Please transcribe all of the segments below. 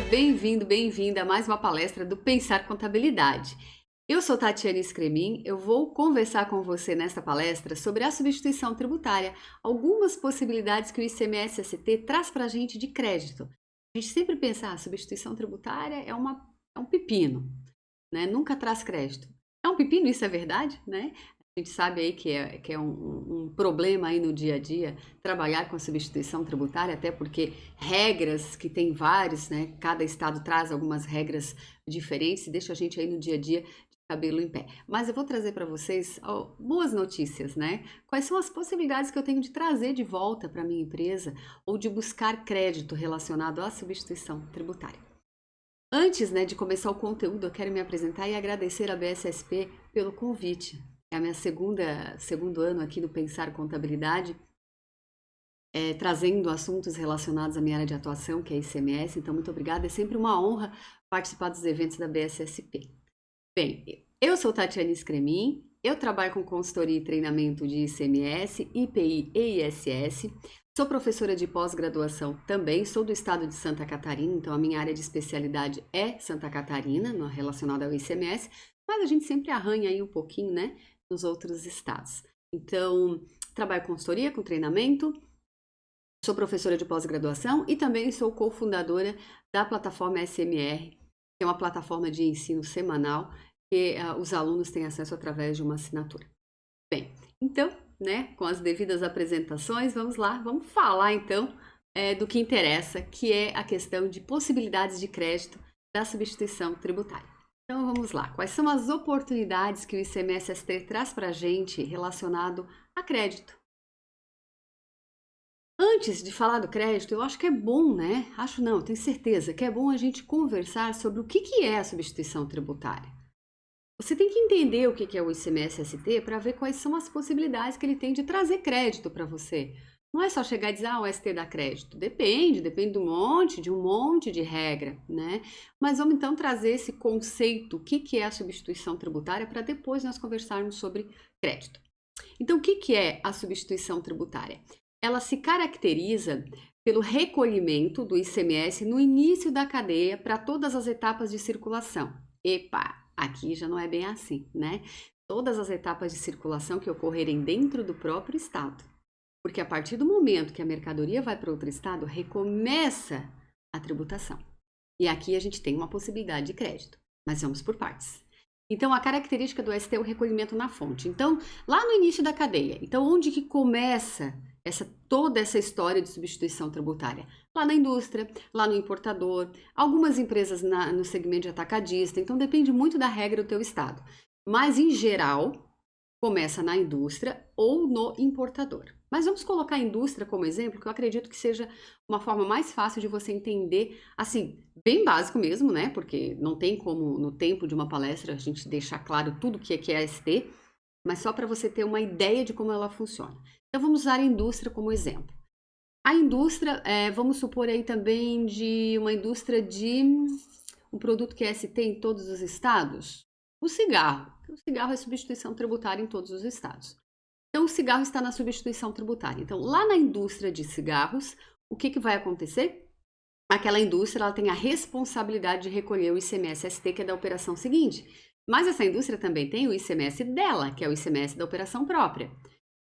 bem-vindo, bem-vinda a mais uma palestra do Pensar Contabilidade. Eu sou Tatiane Scremin, eu vou conversar com você nesta palestra sobre a substituição tributária, algumas possibilidades que o ICMS-ST traz para a gente de crédito. A gente sempre pensa, substituição tributária é um pepino, né? Nunca traz crédito. É um pepino, isso é verdade, né? A gente sabe aí que é um problema aí no dia a dia trabalhar com a substituição tributária, até porque regras que tem vários, né? Cada estado traz algumas regras diferentes e deixa a gente aí no dia a dia de cabelo em pé. Mas eu vou trazer para vocês boas notícias, né? Quais são as possibilidades que eu tenho de trazer de volta para minha empresa ou de buscar crédito relacionado à substituição tributária. Antes, né, de começar o conteúdo, eu quero me apresentar e agradecer à BSSP pelo convite. É a minha segundo ano aqui no Pensar Contabilidade, trazendo assuntos relacionados à minha área de atuação, que é ICMS. Então, muito obrigada. É sempre uma honra participar dos eventos da BSSP. Bem, eu sou Tatiane Scremin, eu trabalho com consultoria e treinamento de ICMS, IPI e ISS. Sou professora de pós-graduação também, sou do estado de Santa Catarina, então a minha área de especialidade é Santa Catarina, relacionada ao ICMS, mas a gente sempre arranha aí um pouquinho, né, nos outros estados. Então, trabalho com consultoria, com treinamento, sou professora de pós-graduação e também sou cofundadora da plataforma SMR, que é uma plataforma de ensino semanal que os alunos têm acesso através de uma assinatura. Bem, então, né, com as devidas apresentações, vamos lá, vamos falar então do que interessa, que é a questão de possibilidades de crédito da substituição tributária. Então vamos lá, quais são as oportunidades que o ICMS-ST traz para a gente relacionado a crédito? Antes de falar do crédito, eu acho que é bom, né? Acho não, tenho certeza que é bom a gente conversar sobre o que é a substituição tributária. Você tem que entender o que é o ICMS-ST para ver quais são as possibilidades que ele tem de trazer crédito para você. Não é só chegar e dizer, o ST dá crédito. Depende de um monte de regra, né? Mas vamos então trazer esse conceito, o que é a substituição tributária, para depois nós conversarmos sobre crédito. Então, o que é a substituição tributária? Ela se caracteriza pelo recolhimento do ICMS no início da cadeia para todas as etapas de circulação. Epa! Aqui já não é bem assim, né? Todas as etapas de circulação que ocorrerem dentro do próprio estado. Porque a partir do momento que a mercadoria vai para outro estado, recomeça a tributação. E aqui a gente tem uma possibilidade de crédito, mas vamos por partes. Então, a característica do ST é o recolhimento na fonte. Então, lá no início da cadeia, então onde que começa toda essa história de substituição tributária? Lá na indústria, lá no importador, algumas empresas no segmento de atacadista, então depende muito da regra do teu estado. Mas, em geral, começa na indústria ou no importador. Mas vamos colocar a indústria como exemplo, que eu acredito que seja uma forma mais fácil de você entender, assim, bem básico mesmo, né? Porque não tem como, no tempo de uma palestra, a gente deixar claro tudo o que é a ST, mas só para você ter uma ideia de como ela funciona. Então, vamos usar a indústria como exemplo. A indústria, vamos supor aí também de uma indústria de um produto que é ST em todos os estados, o cigarro. O cigarro é substituição tributária em todos os estados. Então, o cigarro está na substituição tributária. Então, lá na indústria de cigarros, o que vai acontecer? Aquela indústria ela tem a responsabilidade de recolher o ICMS-ST, que é da operação seguinte. Mas essa indústria também tem o ICMS dela, que é o ICMS da operação própria.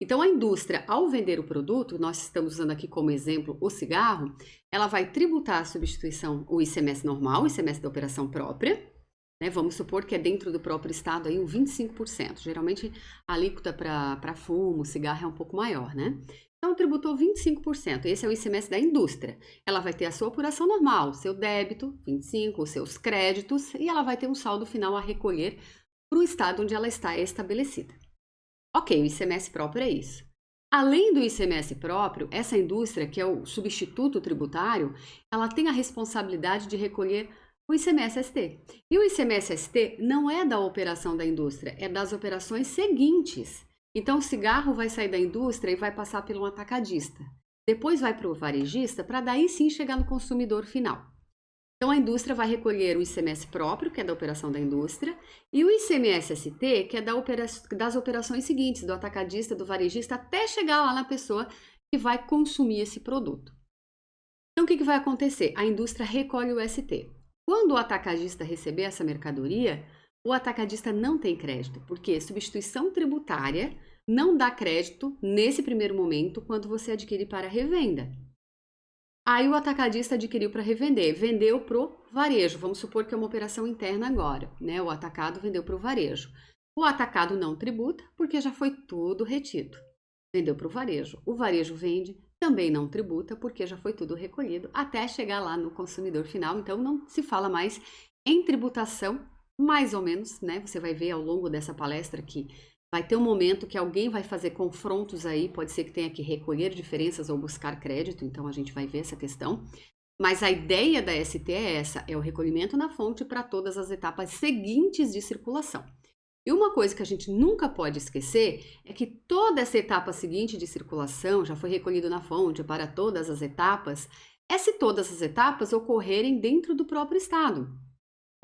Então, a indústria, ao vender o produto, nós estamos usando aqui como exemplo o cigarro, ela vai tributar a substituição, o ICMS normal, o ICMS da operação própria, né? Vamos supor que é dentro do próprio estado aí um 25%. Geralmente, a alíquota para fumo, cigarro é um pouco maior, né? Então, tributou 25%. Esse é o ICMS da indústria. Ela vai ter a sua apuração normal, o seu débito, 25%, os seus créditos, e ela vai ter um saldo final a recolher para o estado onde ela está estabelecida. Ok, o ICMS próprio é isso. Além do ICMS próprio, essa indústria, que é o substituto tributário, ela tem a responsabilidade de recolher o ICMS-ST. E o ICMS-ST não é da operação da indústria, é das operações seguintes. Então, o cigarro vai sair da indústria e vai passar pelo atacadista. Depois vai para o varejista, para daí sim chegar no consumidor final. Então, a indústria vai recolher o ICMS próprio, que é da operação da indústria, e o ICMS-ST, que é das operações seguintes, do atacadista, do varejista, até chegar lá na pessoa que vai consumir esse produto. Então, Então, o que vai acontecer? A indústria recolhe o ST. Quando o atacadista receber essa mercadoria, o atacadista não tem crédito, porque substituição tributária não dá crédito nesse primeiro momento quando você adquire para revenda. Aí o atacadista adquiriu para revender, vendeu para o varejo. Vamos supor que é uma operação interna agora, né? O atacado vendeu para o varejo. O atacado não tributa porque já foi tudo retido. Vendeu para o varejo vende, também não tributa porque já foi tudo recolhido até chegar lá no consumidor final. Então não se fala mais em tributação, mais ou menos, né? Você vai ver ao longo dessa palestra que vai ter um momento que alguém vai fazer confrontos aí, pode ser que tenha que recolher diferenças ou buscar crédito, então a gente vai ver essa questão. Mas a ideia da ST é essa, é o recolhimento na fonte para todas as etapas seguintes de circulação. E uma coisa que a gente nunca pode esquecer é que toda essa etapa seguinte de circulação já foi recolhido na fonte para todas as etapas, é se todas as etapas ocorrerem dentro do próprio estado.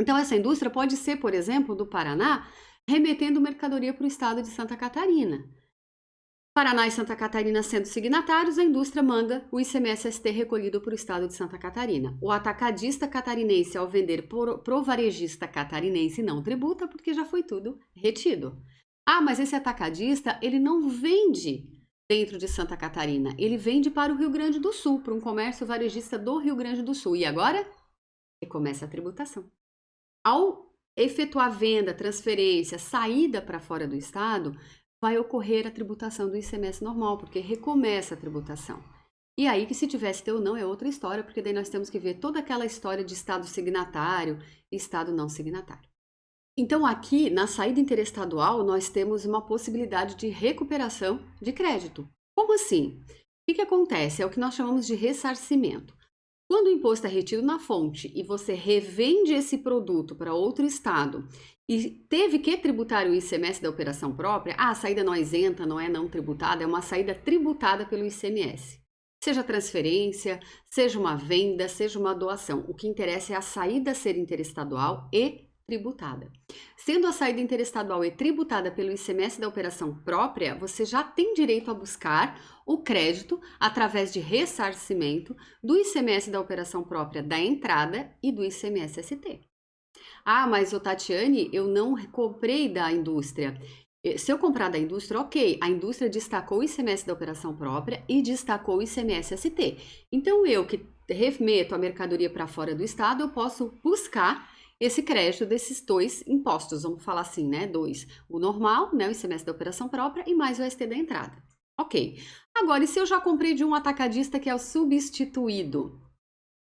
Então essa indústria pode ser, por exemplo, do Paraná, remetendo mercadoria para o estado de Santa Catarina. Paraná e Santa Catarina sendo signatários, a indústria manda o ICMS-ST recolhido para o estado de Santa Catarina. O atacadista catarinense, ao vender pro varejista catarinense, não tributa porque já foi tudo retido. Ah, mas esse atacadista, ele não vende dentro de Santa Catarina, ele vende para o Rio Grande do Sul, para um comércio varejista do Rio Grande do Sul. E agora? Começa a tributação. Ao efetuar venda, transferência, saída para fora do estado, vai ocorrer a tributação do ICMS normal, porque recomeça a tributação. E aí que se tivesse ter ou não é outra história, porque daí nós temos que ver toda aquela história de estado signatário e estado não signatário. Então aqui, na saída interestadual, nós temos uma possibilidade de recuperação de crédito. Como assim? O que acontece? É o que nós chamamos de ressarcimento. Quando o imposto é retido na fonte e você revende esse produto para outro estado e teve que tributar o ICMS da operação própria, a saída não é isenta, não é não tributada, é uma saída tributada pelo ICMS. Seja transferência, seja uma venda, seja uma doação. O que interessa é a saída ser interestadual e tributada. Sendo a saída interestadual e tributada pelo ICMS da operação própria, você já tem direito a buscar o crédito através de ressarcimento do ICMS da operação própria da entrada e do ICMS-ST. Ah, mas Tatiane, eu não comprei da indústria. Se eu comprar da indústria, ok, a indústria destacou o ICMS da operação própria e destacou o ICMS-ST. Então, eu que remeto a mercadoria para fora do estado, eu posso buscar esse crédito desses dois impostos, vamos falar assim, né? Dois. O normal, né? O ICMS da operação própria e mais o ST da entrada. Ok. Agora, e se eu já comprei de um atacadista que é o substituído?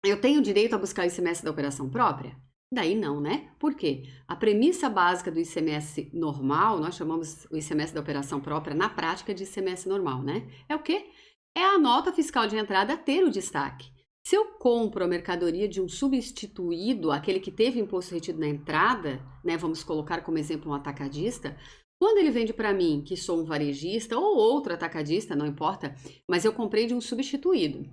Eu tenho direito a buscar o ICMS da operação própria? Daí não, né? Por quê? A premissa básica do ICMS normal, nós chamamos o ICMS da operação própria na prática de ICMS normal, né? É o quê? É a nota fiscal de entrada ter o destaque. Se eu compro a mercadoria de um substituído, aquele que teve imposto retido na entrada, né, vamos colocar como exemplo um atacadista, quando ele vende para mim, que sou um varejista ou outro atacadista, não importa, mas eu comprei de um substituído,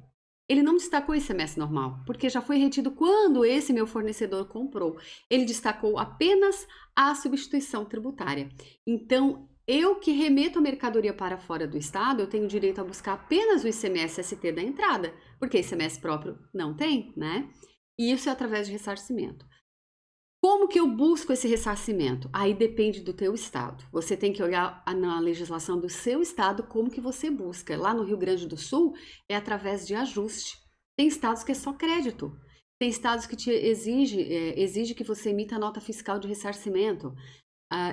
ele não destacou ICMS normal, porque já foi retido quando esse meu fornecedor comprou. Ele destacou apenas a substituição tributária. Então, eu que remeto a mercadoria para fora do estado, eu tenho direito a buscar apenas o ICMS-ST da entrada, porque ICMS próprio não tem, né? E isso é através de ressarcimento. Como que eu busco esse ressarcimento? Aí depende do teu estado. Você tem que olhar na legislação do seu estado como que você busca. Lá no Rio Grande do Sul é através de ajuste. Tem estados que é só crédito. Tem estados que te exige que você emita a nota fiscal de ressarcimento.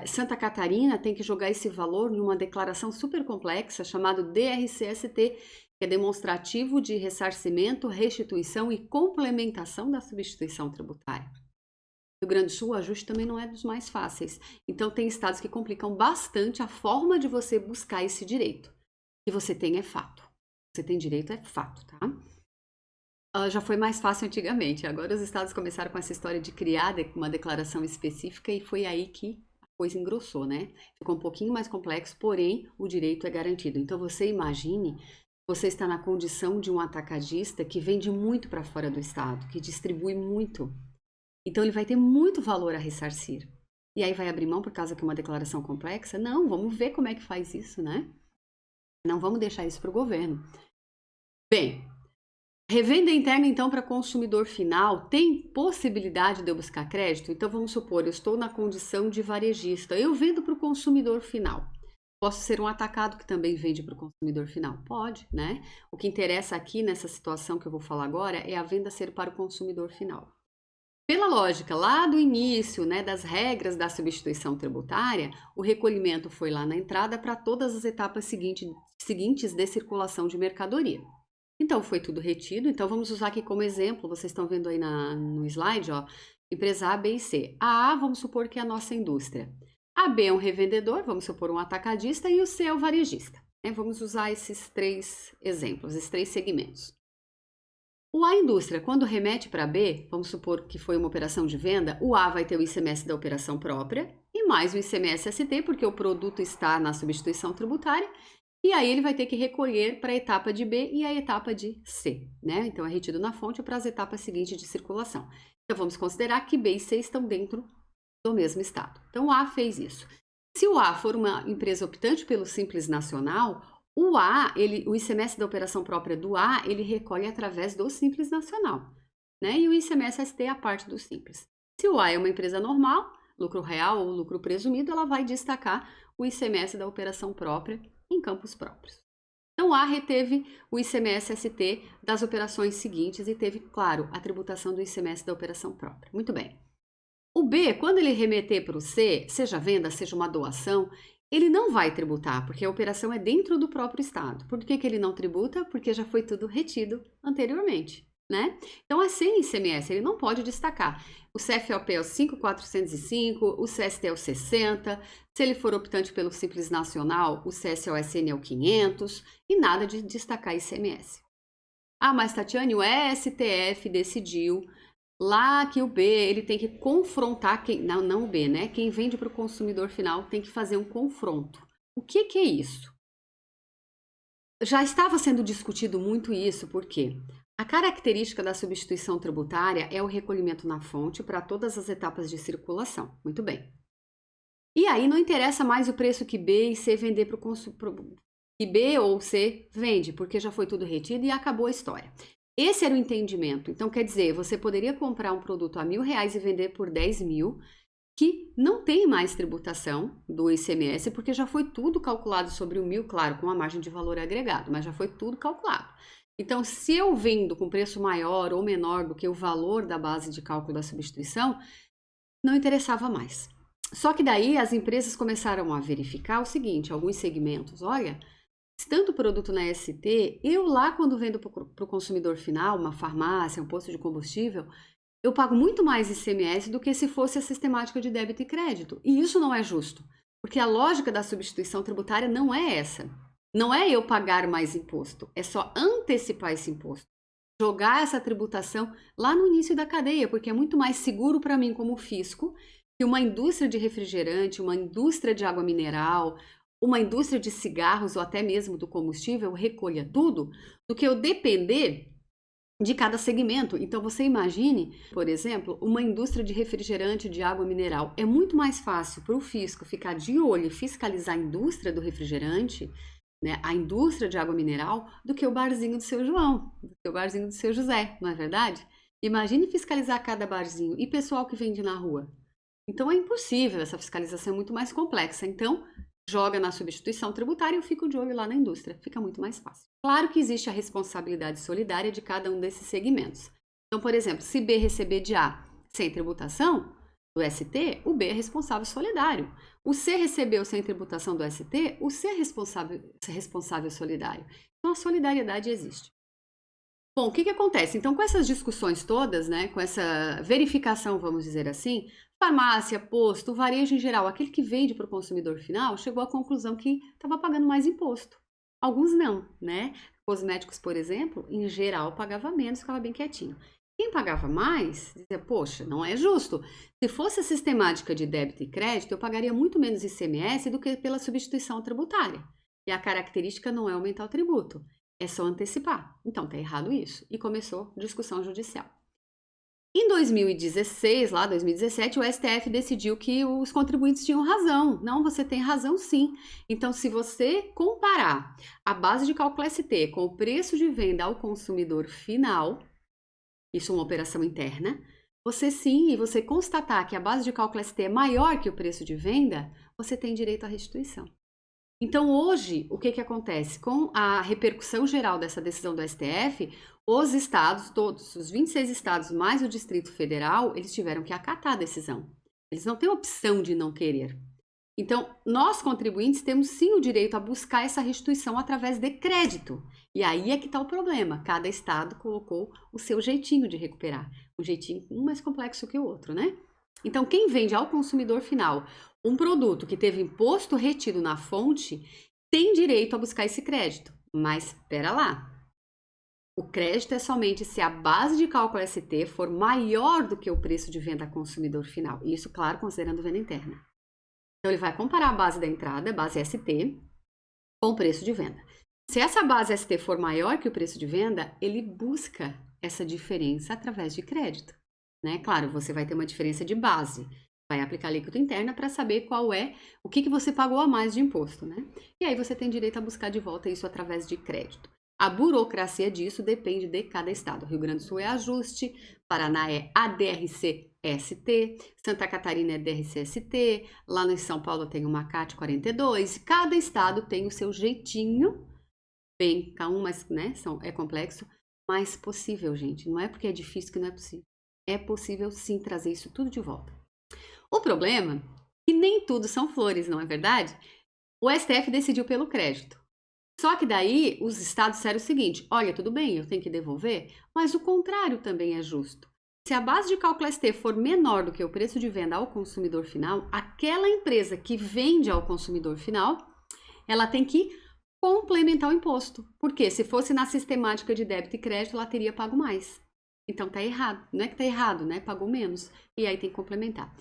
Santa Catarina tem que jogar esse valor numa declaração super complexa chamada DRCST, que é demonstrativo de ressarcimento, restituição e complementação da substituição tributária. Rio Grande do Sul, o ajuste também não é dos mais fáceis. Então, tem estados que complicam bastante a forma de você buscar esse direito. Que você tem é fato. Você tem direito é fato, tá? Já foi mais fácil antigamente. Agora os estados começaram com essa história de criar uma declaração específica e foi aí que a coisa engrossou, né? Ficou um pouquinho mais complexo, porém o direito é garantido. Então você imagine, você está na condição de um atacadista que vende muito para fora do estado, que distribui muito. Então ele vai ter muito valor a ressarcir. E aí vai abrir mão por causa que é uma declaração complexa? Não, vamos ver como é que faz isso, né? Não vamos deixar isso para o governo. Bem, Revenda interna, então, para consumidor final, tem possibilidade de eu buscar crédito? Então, vamos supor, eu estou na condição de varejista, eu vendo para o consumidor final. Posso ser um atacado que também vende para o consumidor final? Pode, né? O que interessa aqui nessa situação que eu vou falar agora é a venda ser para o consumidor final. Pela lógica lá do início, né, das regras da substituição tributária, o recolhimento foi lá na entrada para todas as etapas seguintes de circulação de mercadoria. Então, foi tudo retido. Então, vamos usar aqui como exemplo, vocês estão vendo aí no slide, ó, empresa A, B e C. A A, vamos supor que é a nossa indústria. A B é um revendedor, vamos supor um atacadista, e o C é o varejista. Né? Vamos usar esses 3 exemplos, esses 3 segmentos. O A indústria, quando remete para B, vamos supor que foi uma operação de venda, o A vai ter o ICMS da operação própria e mais o ICMS ST, porque o produto está na substituição tributária, e aí ele vai ter que recolher para a etapa de B e a etapa de C, né? Então é retido na fonte para as etapas seguintes de circulação. Então vamos considerar que B e C estão dentro do mesmo estado. Então o A fez isso. Se o A for uma empresa optante pelo Simples Nacional, o A, o ICMS da operação própria do A, ele recolhe através do Simples Nacional, né? E o ICMS ST é a parte do Simples. Se o A é uma empresa normal, lucro real ou lucro presumido, ela vai destacar o ICMS da operação própria em campos próprios. Então, A reteve o ICMS ST das operações seguintes e teve, claro, a tributação do ICMS da operação própria. Muito bem. O B, quando ele remeter para o C, seja venda, seja uma doação, ele não vai tributar, porque a operação é dentro do próprio estado. Por que ele não tributa? Porque já foi tudo retido anteriormente, né? Então, é sem ICMS, ele não pode destacar. O CFOP é o 5.405, o CST é o 60, se ele for optante pelo Simples Nacional, o CSOSN é o 500, e nada de destacar ICMS. Ah, mas Tatiane, o STF decidiu lá que o B, ele tem que confrontar quem, não o B, né? Quem vende para o consumidor final tem que fazer um confronto. O que é isso? Já estava sendo discutido muito isso, porque a característica da substituição tributária é o recolhimento na fonte para todas as etapas de circulação. Muito bem. E aí não interessa mais o preço que B e C vender para o consumidor, que B ou C vende, porque já foi tudo retido e acabou a história. Esse era o entendimento. Então, quer dizer, você poderia comprar um produto a R$1.000 e vender por 10.000, que não tem mais tributação do ICMS, porque já foi tudo calculado sobre o 1.000, claro, com a margem de valor agregado, mas já foi tudo calculado. Então, se eu vendo com preço maior ou menor do que o valor da base de cálculo da substituição, não interessava mais. Só que daí as empresas começaram a verificar o seguinte, alguns segmentos, olha, estando o produto na ST, eu lá quando vendo para o consumidor final, uma farmácia, um posto de combustível, eu pago muito mais ICMS do que se fosse a sistemática de débito e crédito. E isso não é justo, porque a lógica da substituição tributária não é essa. Não é eu pagar mais imposto, é só antecipar esse imposto. Jogar essa tributação lá no início da cadeia, porque é muito mais seguro para mim como fisco que uma indústria de refrigerante, uma indústria de água mineral, uma indústria de cigarros ou até mesmo do combustível recolha tudo, do que eu depender de cada segmento. Então você imagine, por exemplo, uma indústria de refrigerante de água mineral. É muito mais fácil para o fisco ficar de olho e fiscalizar a indústria do refrigerante, né, a indústria de água mineral, do que o barzinho do seu João, do que o barzinho do seu José, não é verdade? Imagine fiscalizar cada barzinho e pessoal que vende na rua. Então é impossível, essa fiscalização é muito mais complexa. Então, joga na substituição tributária e eu fico de olho lá na indústria. Fica muito mais fácil. Claro que existe a responsabilidade solidária de cada um desses segmentos. Então, por exemplo, se B receber de A sem tributação do ST, o B é responsável solidário. O C recebeu sem tributação do ST, o C é responsável solidário. Então, a solidariedade existe. Bom, o que acontece? Então, com essas discussões todas, né, com essa verificação, vamos dizer assim, farmácia, posto, varejo em geral, aquele que vende para o consumidor final, chegou à conclusão que estava pagando mais imposto. Alguns não, né? Cosméticos, por exemplo, em geral pagava menos, ficava bem quietinho. Quem pagava mais, dizia, poxa, não é justo. Se fosse a sistemática de débito e crédito, eu pagaria muito menos ICMS do que pela substituição tributária. E a característica não é aumentar o tributo, é só antecipar. Então, tá errado isso. E começou discussão judicial. Em 2016, lá 2017, o STF decidiu que os contribuintes tinham razão. Não, você tem razão sim. Então, se você comparar a base de cálculo ST com o preço de venda ao consumidor final, isso é uma operação interna, você sim, e você constatar que a base de cálculo ST é maior que o preço de venda, você tem direito à restituição. Então, hoje, o que que acontece? Com a repercussão geral dessa decisão do STF, os estados, todos, os 26 estados mais o Distrito Federal, eles tiveram que acatar a decisão. Eles não têm opção de não querer. Então, nós contribuintes temos sim o direito a buscar essa restituição através de crédito. E aí é que está o problema. Cada estado colocou o seu jeitinho de recuperar. Um jeitinho um mais complexo que o outro, né? Então, quem vende ao consumidor final um produto que teve imposto retido na fonte tem direito a buscar esse crédito. Mas, espera lá. O crédito é somente se a base de cálculo ST for maior do que o preço de venda ao consumidor final. Isso, claro, considerando venda interna. Então, ele vai comparar a base da entrada, base ST, com o preço de venda. Se essa base ST for maior que o preço de venda, ele busca essa diferença através de crédito. Né? Claro, você vai ter uma diferença de base. Vai aplicar a alíquota interna para saber qual é, o que você pagou a mais de imposto. Né? E aí você tem direito a buscar de volta isso através de crédito. A burocracia disso depende de cada estado. Rio Grande do Sul é ajuste, Paraná é ADRC-ST, Santa Catarina é DRC-ST, lá em São Paulo tem uma CAT 42. Cada estado tem o seu jeitinho, bem, cada um, mas né, é complexo, mas possível, gente. Não é porque é difícil que não é possível. É possível sim trazer isso tudo de volta. O problema é que nem tudo são flores, não é verdade? O STF decidiu pelo crédito. Só que daí os estados disseram o seguinte, olha, tudo bem, eu tenho que devolver, mas o contrário também é justo. Se a base de cálculo ST for menor do que o preço de venda ao consumidor final, aquela empresa que vende ao consumidor final, ela tem que complementar o imposto. Porque se fosse na sistemática de débito e crédito, ela teria pago mais. Então tá errado, não é que tá errado, né? Pagou menos. E aí tem que complementar.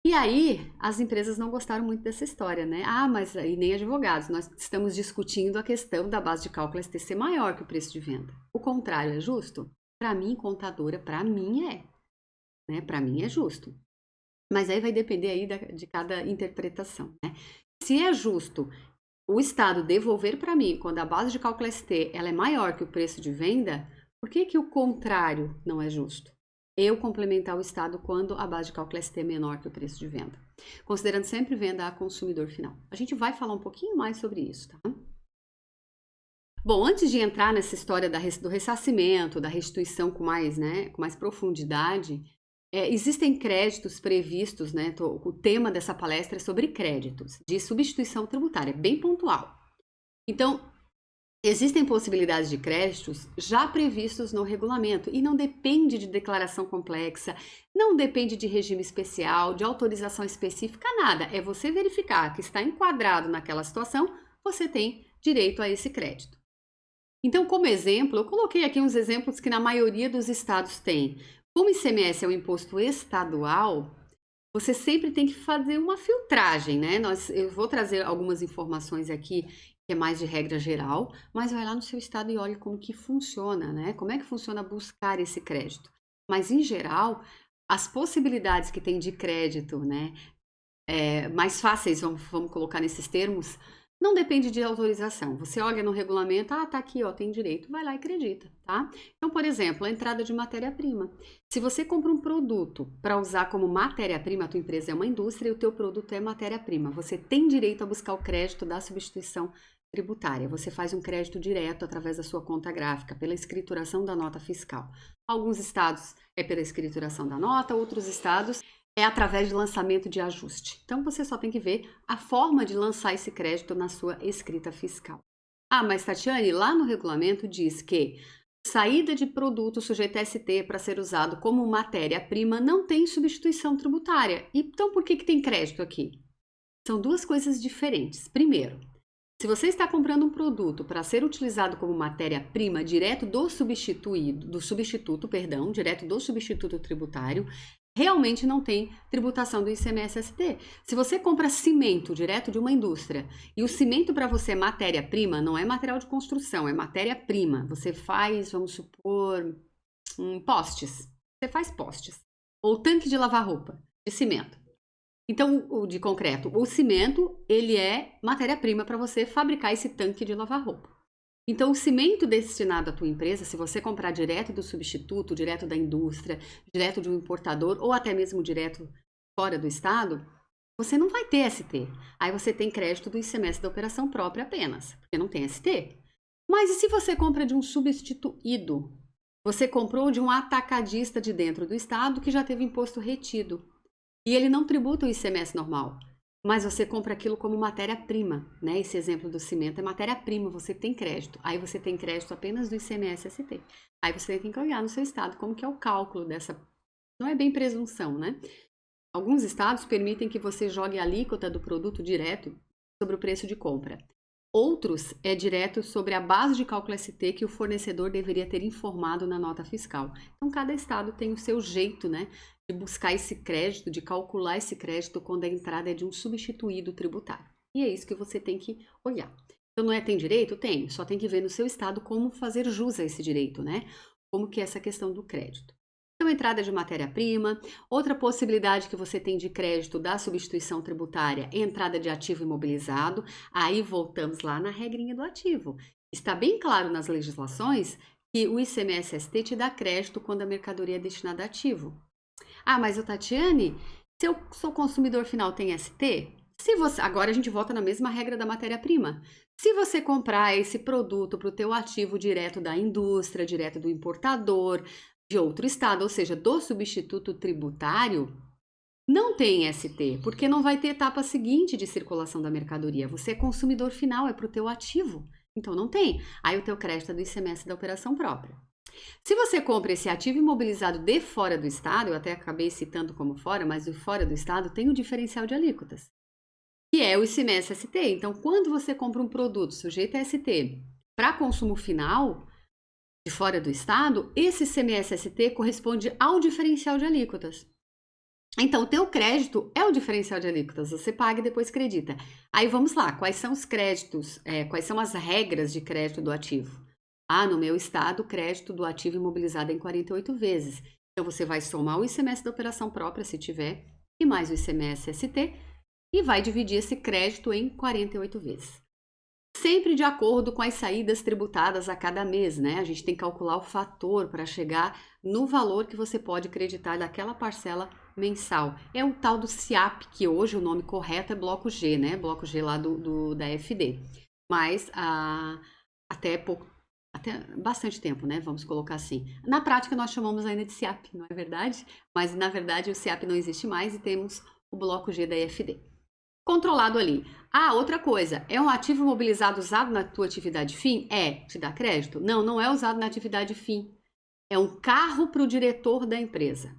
E aí, as empresas não gostaram muito dessa história, né? Ah, mas aí nem advogados, nós estamos discutindo a questão da base de cálculo ST ser maior que o preço de venda. O contrário é justo? Para mim, contadora, para mim é. Né? Para mim é justo. Mas aí vai depender aí de cada interpretação, né? Se é justo o Estado devolver para mim quando a base de cálculo ST ela é maior que o preço de venda, por que que o contrário não é justo? Eu complementar o Estado quando a base de cálculo ST é menor que o preço de venda. Considerando sempre venda a consumidor final. A gente vai falar um pouquinho mais sobre isso, tá? Bom, antes de entrar nessa história do ressarcimento, da restituição com mais profundidade, existem créditos previstos, né? O tema dessa palestra é sobre créditos de substituição tributária, bem pontual. Então, existem possibilidades de créditos já previstos no regulamento e não depende de declaração complexa, não depende de regime especial, de autorização específica, nada. É você verificar que está enquadrado naquela situação, você tem direito a esse crédito. Então, como exemplo, eu coloquei aqui uns exemplos que na maioria dos estados tem. Como o ICMS é um imposto estadual, você sempre tem que fazer uma filtragem, né? Eu vou trazer algumas informações aqui que é mais de regra geral, mas vai lá no seu estado e olha como que funciona, né? Como é que funciona buscar esse crédito. Mas, em geral, as possibilidades que tem de crédito, né, mais fáceis, vamos colocar nesses termos, não depende de autorização. Você olha no regulamento, tá aqui, ó, tem direito, vai lá e acredita, tá? Então, por exemplo, a entrada de matéria-prima. Se você compra um produto para usar como matéria-prima, a tua empresa é uma indústria e o teu produto é matéria-prima, você tem direito a buscar o crédito da substituição tributária. Você faz um crédito direto através da sua conta gráfica, pela escrituração da nota fiscal. Alguns estados é pela escrituração da nota, outros estados é através de lançamento de ajuste. Então, você só tem que ver a forma de lançar esse crédito na sua escrita fiscal. Ah, mas Tatiane, lá no regulamento diz que saída de produto sujeito a ST para ser usado como matéria-prima não tem substituição tributária. Então, por que tem crédito aqui? São duas coisas diferentes. Primeiro, se você está comprando um produto para ser utilizado como matéria-prima direto do substituto tributário, realmente não tem tributação do ICMS-ST. Se você compra cimento direto de uma indústria e o cimento para você é matéria-prima, não é material de construção, é matéria-prima. Você faz, vamos supor, postes. você faz postes. Ou tanque de lavar roupa, de cimento. Então, o de concreto, o cimento, ele é matéria-prima para você fabricar esse tanque de lavar roupa. Então, o cimento destinado à tua empresa, se você comprar direto do substituto, direto da indústria, direto de um importador ou até mesmo direto fora do estado, você não vai ter ST. Aí você tem crédito do ICMS da operação própria apenas, porque não tem ST. Mas e se você compra de um substituído? Você comprou de um atacadista de dentro do estado que já teve imposto retido. E ele não tributa o ICMS normal, mas você compra aquilo como matéria-prima, né? Esse exemplo do cimento é matéria-prima, você tem crédito. Aí você tem crédito apenas do ICMS-ST. Aí você tem que olhar no seu estado como que é o cálculo dessa... Não é bem presunção, né? Alguns estados permitem que você jogue a alíquota do produto direto sobre o preço de compra. Outros é direto sobre a base de cálculo ST que o fornecedor deveria ter informado na nota fiscal. Então, cada estado tem o seu jeito, né, de buscar esse crédito, de calcular esse crédito quando a entrada é de um substituído tributário. E é isso que você tem que olhar. Então, não é tem direito? Tem. Só tem que ver no seu estado como fazer jus a esse direito, né? Como que é essa questão do crédito. Então, entrada de matéria-prima. Outra possibilidade que você tem de crédito da substituição tributária é entrada de ativo imobilizado. Aí voltamos lá na regrinha do ativo. Está bem claro nas legislações que o ICMS-ST te dá crédito quando a mercadoria é destinada a ativo. Ah, mas o Tatiane, se eu sou consumidor final, tem ST? Se você, agora a gente volta na mesma regra da matéria-prima. Se você comprar esse produto para o teu ativo direto da indústria, direto do importador, de outro estado, ou seja, do substituto tributário, não tem ST, porque não vai ter etapa seguinte de circulação da mercadoria. Você é consumidor final, é para o teu ativo, então não tem. Aí o teu crédito é do ICMS da operação própria. Se você compra esse ativo imobilizado de fora do estado, eu até acabei citando como fora, mas o fora do estado tem o diferencial de alíquotas, que é o ICMS-ST. Então, quando você compra um produto sujeito a ST para consumo final, de fora do estado, esse ICMS-ST corresponde ao diferencial de alíquotas. Então, o teu crédito é o diferencial de alíquotas, você paga e depois credita. Aí vamos lá, quais são os créditos, quais são as regras de crédito do ativo? Ah, no meu estado, o crédito do ativo imobilizado é em 48 vezes. Então, você vai somar o ICMS da operação própria, se tiver, e mais o ICMS-ST, e vai dividir esse crédito em 48 vezes. Sempre de acordo com as saídas tributadas a cada mês, né? A gente tem que calcular o fator para chegar no valor que você pode creditar daquela parcela mensal. É o tal do SIAP, que hoje o nome correto é Bloco G, né? Bloco G lá da FD. Mas até bastante tempo, né? Vamos colocar assim. Na prática nós chamamos ainda de SIAP, não é verdade? Mas na verdade o SIAP não existe mais e temos o Bloco G da FD. Controlado ali. Ah, outra coisa, é um ativo imobilizado usado na tua atividade fim? É, te dá crédito? Não, não é usado na atividade fim. É um carro para o diretor da empresa.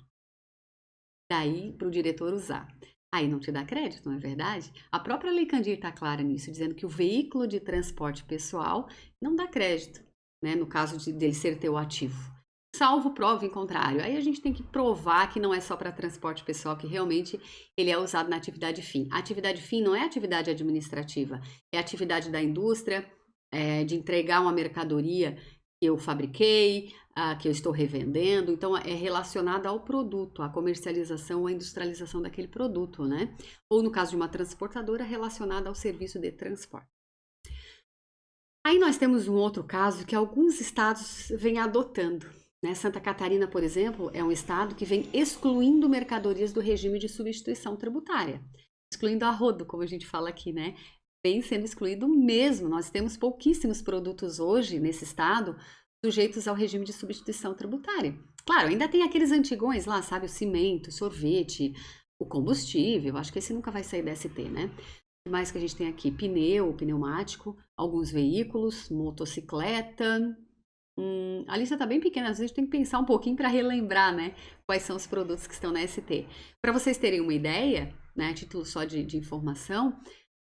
Daí, para o diretor usar. Aí não te dá crédito, não é verdade? A própria Lei Candir está clara nisso, dizendo que o veículo de transporte pessoal não dá crédito, né? No caso dele ser teu ativo. Salvo prova em contrário. Aí a gente tem que provar que não é só para transporte pessoal, que realmente ele é usado na atividade fim. A atividade fim não é atividade administrativa, é atividade da indústria, de entregar uma mercadoria que eu fabriquei, que eu estou revendendo. Então, é relacionada ao produto, à comercialização ou à industrialização daquele produto, né? Ou no caso de uma transportadora, relacionada ao serviço de transporte. Aí nós temos um outro caso que alguns estados vêm adotando. Né? Santa Catarina, por exemplo, é um estado que vem excluindo mercadorias do regime de substituição tributária. Excluindo a rodo, como a gente fala aqui, né? Vem sendo excluído mesmo. Nós temos pouquíssimos produtos hoje nesse estado sujeitos ao regime de substituição tributária. Claro, ainda tem aqueles antigões lá, sabe? O cimento, o sorvete, o combustível. Acho que esse nunca vai sair da ST, né? O que mais que a gente tem aqui? Pneu, pneumático, alguns veículos, motocicleta... a lista está bem pequena, às vezes a gente tem que pensar um pouquinho para relembrar, né, quais são os produtos que estão na ST. Para vocês terem uma ideia, né, a título só de informação,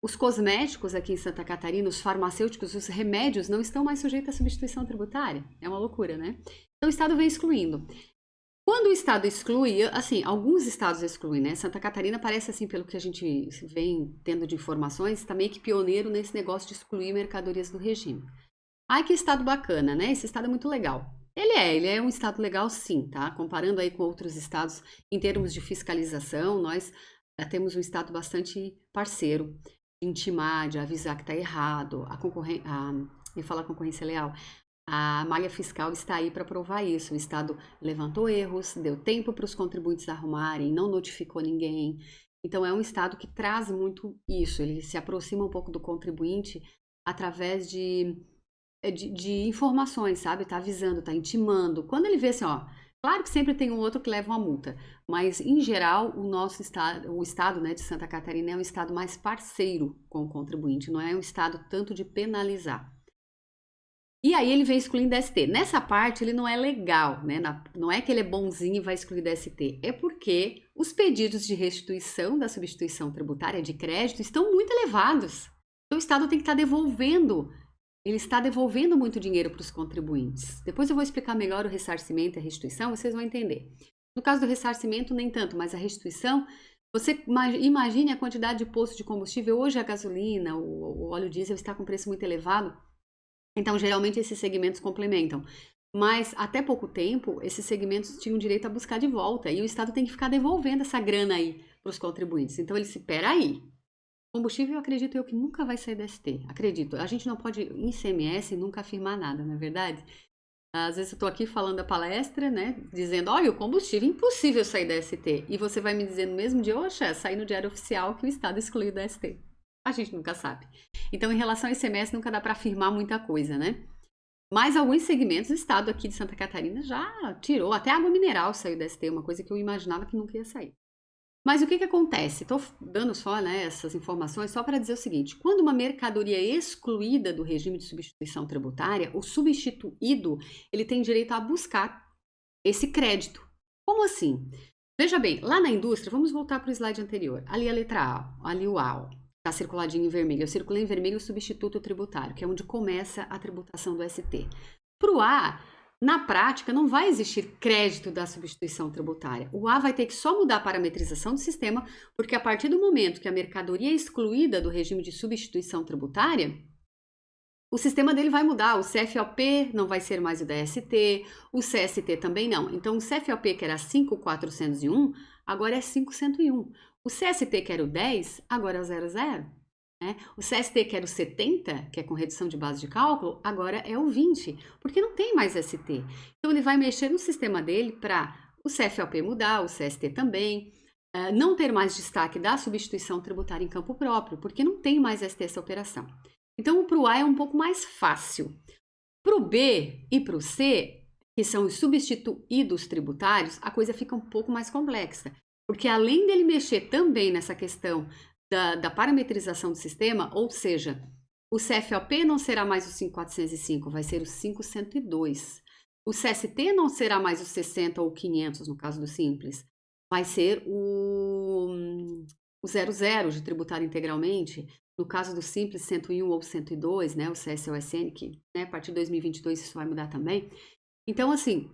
os cosméticos aqui em Santa Catarina, os farmacêuticos, os remédios não estão mais sujeitos à substituição tributária. É uma loucura, né? Então o Estado vem excluindo. Quando o Estado exclui, assim, alguns estados excluem, né? Santa Catarina parece, assim, pelo que a gente vem tendo de informações, está meio que pioneiro nesse negócio de excluir mercadorias do regime. Ai, que estado bacana, né? Esse estado é muito legal. Ele é um estado legal sim, tá? Comparando aí com outros estados, em termos de fiscalização, nós temos um estado bastante parceiro, de intimar, de avisar que está errado, eu ia falar concorrência leal, a malha fiscal está aí para provar isso. O Estado levantou erros, deu tempo para os contribuintes arrumarem, não notificou ninguém. Então, é um Estado que traz muito isso, ele se aproxima um pouco do contribuinte através de informações, sabe? Está avisando, está intimando. Quando ele vê assim, ó, claro que sempre tem um outro que leva uma multa, mas em geral o nosso estado, o estado, né, de Santa Catarina é um estado mais parceiro com o contribuinte, não é um estado tanto de penalizar. E aí ele vem excluindo DST. Nessa parte ele não é legal, né? Não é que ele é bonzinho e vai excluir DST. É porque os pedidos de restituição da substituição tributária de crédito estão muito elevados. Então o Estado tem que estar devolvendo. Ele está devolvendo muito dinheiro para os contribuintes. Depois eu vou explicar melhor o ressarcimento e a restituição, vocês vão entender. No caso do ressarcimento, nem tanto, mas a restituição, você imagine a quantidade de postos de combustível. Hoje a gasolina, o óleo diesel está com preço muito elevado. Então, geralmente, esses segmentos complementam. Mas, até pouco tempo, esses segmentos tinham direito a buscar de volta. E o Estado tem que ficar devolvendo essa grana aí para os contribuintes. Então, ele se, peraí, combustível, acredito eu que nunca vai sair da ST. Acredito. A gente não pode, em ICMS, nunca afirmar nada, não é verdade? Às vezes eu estou aqui falando da palestra, né? Dizendo, olha, o combustível, impossível sair da ST. E você vai me dizer no mesmo dia, oxa, sair no diário oficial que o Estado excluiu da ST. A gente nunca sabe. Então, em relação ao ICMS, nunca dá para afirmar muita coisa, né? Mas alguns segmentos, o estado aqui de Santa Catarina já tirou, até água mineral saiu da ST, uma coisa que eu imaginava que nunca ia sair. Mas o que acontece? Estou dando só, né, essas informações só para dizer o seguinte: quando uma mercadoria é excluída do regime de substituição tributária, o substituído ele tem direito a buscar esse crédito. Como assim? Veja bem, lá na indústria, vamos voltar para o slide anterior. Ali a letra A, ali o A, ó. Tá circuladinho em vermelho. Eu circulei em vermelho o substituto tributário, que é onde começa a tributação do ST. Para o A, na prática, não vai existir crédito da substituição tributária. O A vai ter que só mudar a parametrização do sistema, porque a partir do momento que a mercadoria é excluída do regime de substituição tributária, o sistema dele vai mudar. O CFOP não vai ser mais o DST, o CST também não. Então, o CFOP, que era 5.401, agora é 5.101. O CST, que era o 10, agora é o 00. Né? O CST, que era o 70, que é com redução de base de cálculo, agora é o 20, porque não tem mais ST. Então, ele vai mexer no sistema dele para o CFOP mudar, o CST também, não ter mais destaque da substituição tributária em campo próprio, porque não tem mais ST essa operação. Então, para o A é um pouco mais fácil. Para o B e para o C, que são os substituídos tributários, a coisa fica um pouco mais complexa. Porque além dele mexer também nessa questão da parametrização do sistema, ou seja, o CFOP não será mais o 5.405, vai ser o 5.102. O CST não será mais o 60 ou 500, no caso do Simples, vai ser o 00 de tributar integralmente. No caso do Simples, 101 ou 102, né, o CSOSN, que né, a partir de 2022 isso vai mudar também. Então, assim,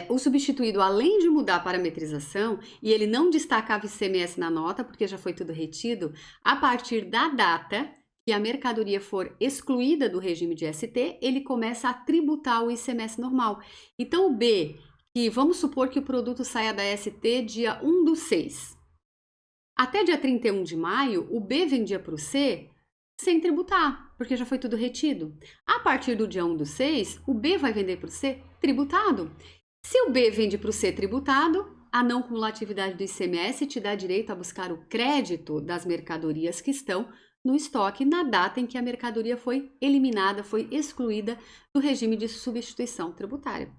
o substituído, além de mudar a parametrização, e ele não destacava ICMS na nota, porque já foi tudo retido, a partir da data que a mercadoria for excluída do regime de ST, ele começa a tributar o ICMS normal. Então, o B, que vamos supor que o produto saia da ST dia 1/6. Até dia 31 de maio, o B vendia para o C sem tributar, porque já foi tudo retido. A partir do dia 1/6, o B vai vender para o C tributado. Se o B vende para o C tributado, a não cumulatividade do ICMS te dá direito a buscar o crédito das mercadorias que estão no estoque na data em que a mercadoria foi eliminada, foi excluída do regime de substituição tributária.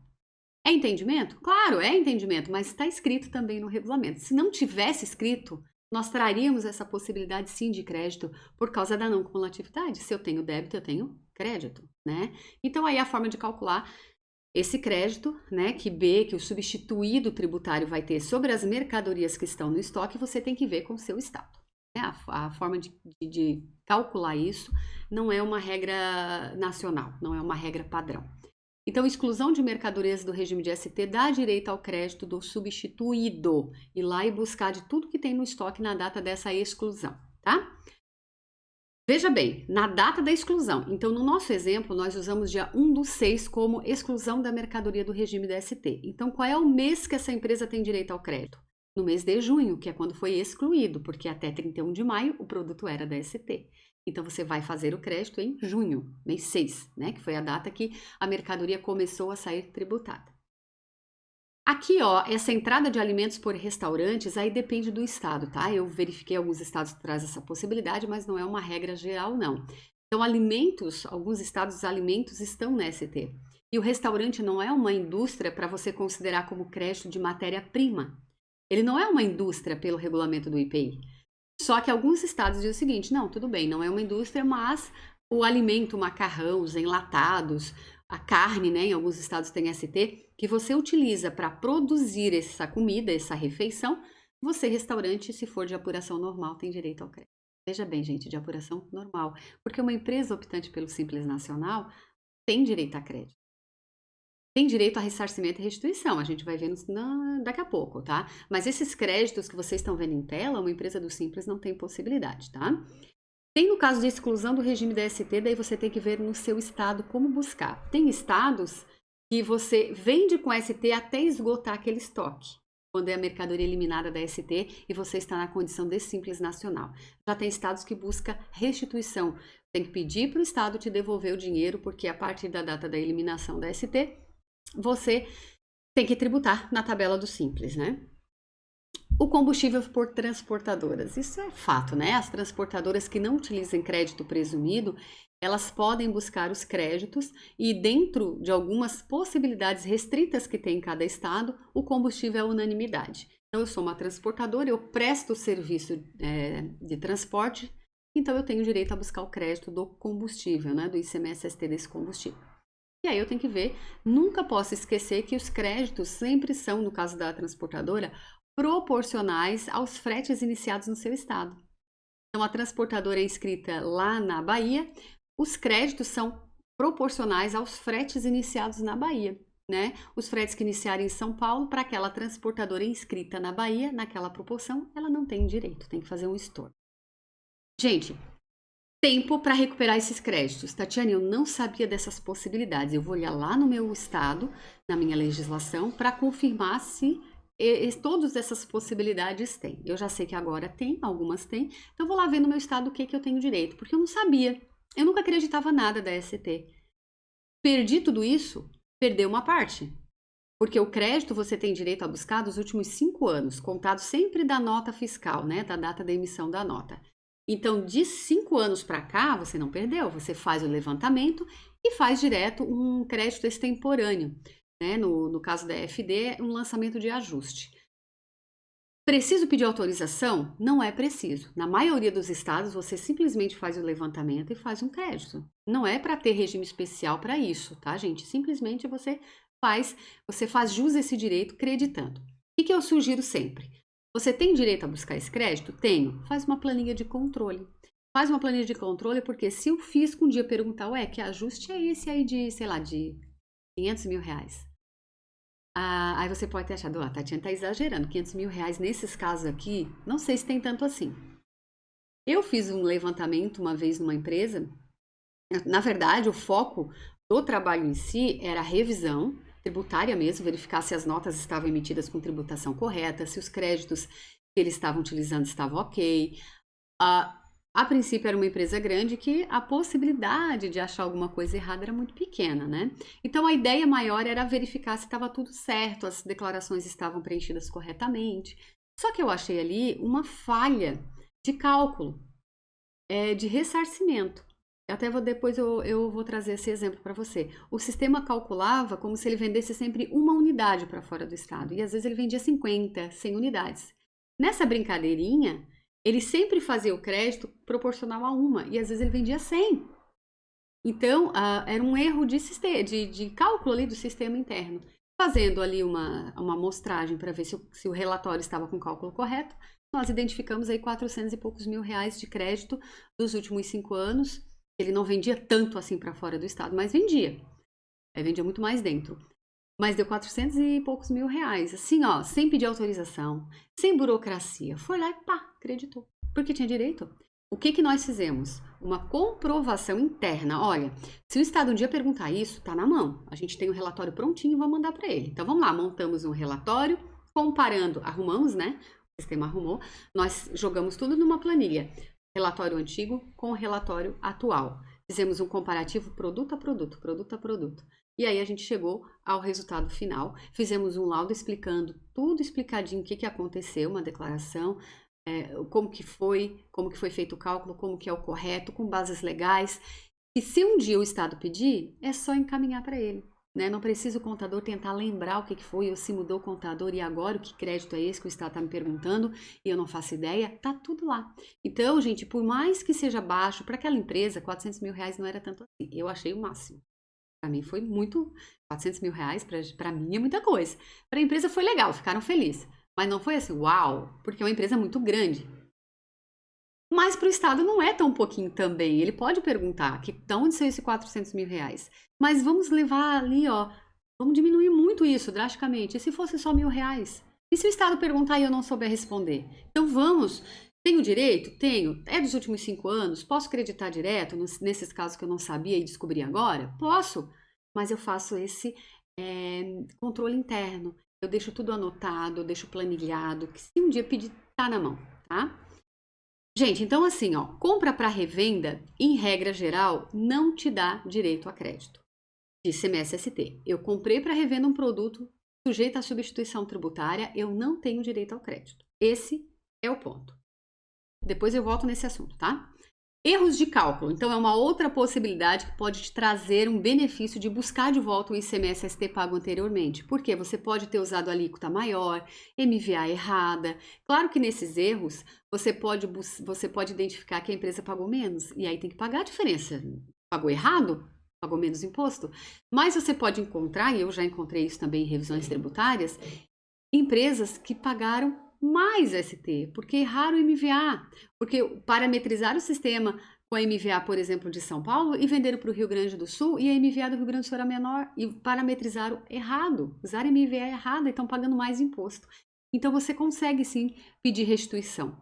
É entendimento? Claro, é entendimento, mas está escrito também no regulamento. Se não tivesse escrito, nós traríamos essa possibilidade sim de crédito por causa da não cumulatividade. Se eu tenho débito, eu tenho crédito, né? Então aí a forma de calcular esse crédito, né, que o substituído tributário vai ter sobre as mercadorias que estão no estoque, você tem que ver com o seu estado. Né? A forma de calcular isso não é uma regra nacional, não é uma regra padrão. Então, exclusão de mercadorias do regime de ST dá direito ao crédito do substituído, ir lá e buscar de tudo que tem no estoque na data dessa exclusão, tá? Veja bem, na data da exclusão. Então, no nosso exemplo, nós usamos dia 1/6 como exclusão da mercadoria do regime da ST. Então, qual é o mês que essa empresa tem direito ao crédito? No mês de junho, que é quando foi excluído, porque até 31 de maio o produto era da ST. Então, você vai fazer o crédito em junho, mês 6, né? Que foi a data que a mercadoria começou a sair tributada. Aqui, ó, essa entrada de alimentos por restaurantes, aí depende do estado, tá? Eu verifiquei alguns estados que trazem essa possibilidade, mas não é uma regra geral, não. Então, alimentos, alguns estados, os alimentos estão na ST. E o restaurante não é uma indústria para você considerar como crédito de matéria-prima. Ele não é uma indústria pelo regulamento do IPI. Só que alguns estados dizem o seguinte, não, tudo bem, não é uma indústria, mas o alimento, o macarrão, os enlatados, a carne, né, em alguns estados tem ST, que você utiliza para produzir essa comida, essa refeição, você, restaurante, se for de apuração normal, tem direito ao crédito. Veja bem, gente, de apuração normal, porque uma empresa optante pelo Simples Nacional tem direito a crédito. Tem direito a ressarcimento e restituição, a gente vai ver daqui a pouco, tá? Mas esses créditos que vocês estão vendo em tela, uma empresa do Simples não tem possibilidade, tá? Tem no caso de exclusão do regime da ST, daí você tem que ver no seu estado como buscar. Tem estados que você vende com ST até esgotar aquele estoque, quando é a mercadoria eliminada da ST e você está na condição de Simples Nacional. Já tem estados que busca restituição. Tem que pedir para o estado te devolver o dinheiro, porque a partir da data da eliminação da ST, você tem que tributar na tabela do Simples, né? O combustível por transportadoras, isso é fato, né? As transportadoras que não utilizem crédito presumido, elas podem buscar os créditos e dentro de algumas possibilidades restritas que tem em cada estado, o combustível é unanimidade. Então, eu sou uma transportadora, eu presto o serviço de transporte, então eu tenho direito a buscar o crédito do combustível, né? Do ICMS-ST desse combustível. E aí eu tenho que ver, nunca posso esquecer que os créditos sempre são, no caso da transportadora, proporcionais aos fretes iniciados no seu estado. Então, a transportadora é inscrita lá na Bahia, os créditos são proporcionais aos fretes iniciados na Bahia, né? Os fretes que iniciarem em São Paulo, para aquela transportadora inscrita na Bahia, naquela proporção, ela não tem direito, tem que fazer um estorno. Gente, tempo para recuperar esses créditos. Tatiane, eu não sabia dessas possibilidades. Eu vou olhar lá no meu estado, na minha legislação, para confirmar se todas essas possibilidades têm. Eu já sei que agora tem, algumas tem. Então, eu vou lá ver no meu estado o que eu tenho direito, porque eu não sabia. Eu nunca acreditava nada da ST. Perdi tudo isso, perdeu uma parte. Porque o crédito você tem direito a buscar dos últimos 5 anos, contado sempre da nota fiscal, né? Da data da emissão da nota. Então, de 5 anos para cá, você não perdeu. Você faz o levantamento e faz direto um crédito extemporâneo. Né? No caso da FD, um lançamento de ajuste. Preciso pedir autorização? Não é preciso. Na maioria dos estados, você simplesmente faz o levantamento e faz um crédito. Não é para ter regime especial para isso, tá, gente? Simplesmente você faz jus a esse direito creditando. O que eu sugiro sempre? Você tem direito a buscar esse crédito? Tenho. Faz uma planilha de controle. Faz uma planilha de controle, porque se o fisco um dia perguntar, ué, que ajuste é esse aí de, sei lá, de 500 mil reais? Aí você pode ter achado, a Tatiana está exagerando, 500 mil reais nesses casos aqui, não sei se tem tanto assim. Eu fiz um levantamento uma vez numa empresa, na verdade o foco do trabalho em si era a revisão tributária mesmo, verificar se as notas estavam emitidas com tributação correta, se os créditos que eles estavam utilizando estavam ok. A princípio era uma empresa grande que a possibilidade de achar alguma coisa errada era muito pequena, né? Então a ideia maior era verificar se estava tudo certo, as declarações estavam preenchidas corretamente. Só que eu achei ali uma falha de cálculo, de ressarcimento. Depois eu vou trazer esse exemplo para você. O sistema calculava como se ele vendesse sempre uma unidade para fora do estado. E às vezes ele vendia 50, 100 unidades. Nessa brincadeirinha, ele sempre fazia o crédito proporcional a uma, e às vezes ele vendia 100. Então, era um erro de cálculo ali do sistema interno. Fazendo ali uma amostragem para ver se o relatório estava com o cálculo correto, nós identificamos aí 400 e poucos mil reais de crédito dos últimos 5 anos. Ele não vendia tanto assim para fora do estado, mas vendia. Vendia muito mais dentro. Mas deu 400 e poucos mil reais, assim, ó, sem pedir autorização, sem burocracia. Foi lá e pá, acreditou. Porque tinha direito. O que nós fizemos? uma comprovação interna. Olha, se o Estado um dia perguntar isso, tá na mão. A gente tem um relatório prontinho e vamos mandar para ele. Então vamos lá, montamos um relatório, comparando, arrumamos, né? O sistema arrumou, nós jogamos tudo numa planilha. Relatório antigo com o relatório atual. Fizemos um comparativo produto a produto, produto a produto. E aí a gente chegou ao resultado final. Fizemos um laudo explicando tudo explicadinho o que aconteceu, uma declaração, como que foi feito o cálculo, como que é o correto, com bases legais. E se um dia o Estado pedir, é só encaminhar para ele. Né? Não precisa o contador tentar lembrar o que foi, ou se mudou o contador e agora o que crédito é esse que o Estado está me perguntando e eu não faço ideia, tá tudo lá. Então, gente, por mais que seja baixo, para aquela empresa, 400 mil reais não era tanto assim. Eu achei o máximo. Para mim foi muito, 400 mil reais para mim é muita coisa. Para a empresa foi legal, ficaram felizes. Mas não foi assim, uau, porque é uma empresa muito grande. Mas para o Estado não é tão pouquinho também. Ele pode perguntar que de onde saiu esse 400 mil reais. Mas vamos levar ali, ó, vamos diminuir muito isso drasticamente. E se fosse só R$ 1.000? E se o Estado perguntar e eu não souber responder? Então vamos, tenho direito? Tenho. É dos últimos 5 anos? Posso acreditar direto nesses casos que eu não sabia e descobri agora? Posso, mas eu faço esse controle interno. Eu deixo tudo anotado, eu deixo planilhado, que se um dia pedir, tá na mão, tá? Gente, então assim, ó, compra para revenda, em regra geral, não te dá direito a crédito. Diz CMS-ST. Eu comprei para revenda um produto sujeito à substituição tributária, eu não tenho direito ao crédito. Esse é o ponto. Depois eu volto nesse assunto, tá? Erros de cálculo. Então, é uma outra possibilidade que pode te trazer um benefício de buscar de volta o ICMS-ST pago anteriormente. Porque você pode ter usado a alíquota maior, MVA errada. Claro que nesses erros, você pode identificar que a empresa pagou menos. E aí tem que pagar a diferença. Pagou errado? Pagou menos imposto? Mas você pode encontrar, e eu já encontrei isso também em revisões tributárias, empresas que pagaram mais ST, porque erraram o MVA, porque parametrizaram o sistema com a MVA, por exemplo, de São Paulo e venderam para o Rio Grande do Sul e a MVA do Rio Grande do Sul era menor e parametrizaram errado, usaram a MVA errada e estão pagando mais imposto. Então você consegue sim pedir restituição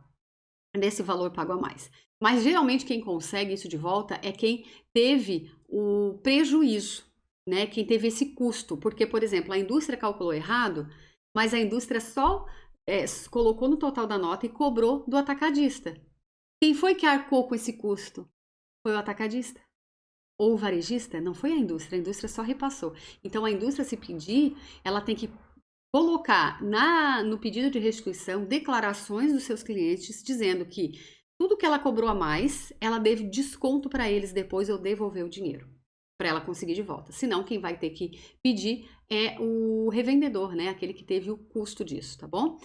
desse valor pago a mais. Mas geralmente quem consegue isso de volta é quem teve o prejuízo, né? Quem teve esse custo, porque, por exemplo, a indústria calculou errado, mas a indústria só colocou no total da nota e cobrou do atacadista. Quem foi que arcou com esse custo? Foi o atacadista. Ou o varejista? Não foi a indústria só repassou. Então, a indústria, se pedir, ela tem que colocar no pedido de restituição declarações dos seus clientes dizendo que tudo que ela cobrou a mais, ela deve desconto para eles depois ou devolver o dinheiro para ela conseguir de volta. Senão, quem vai ter que pedir é o revendedor, né? Aquele que teve o custo disso, tá bom?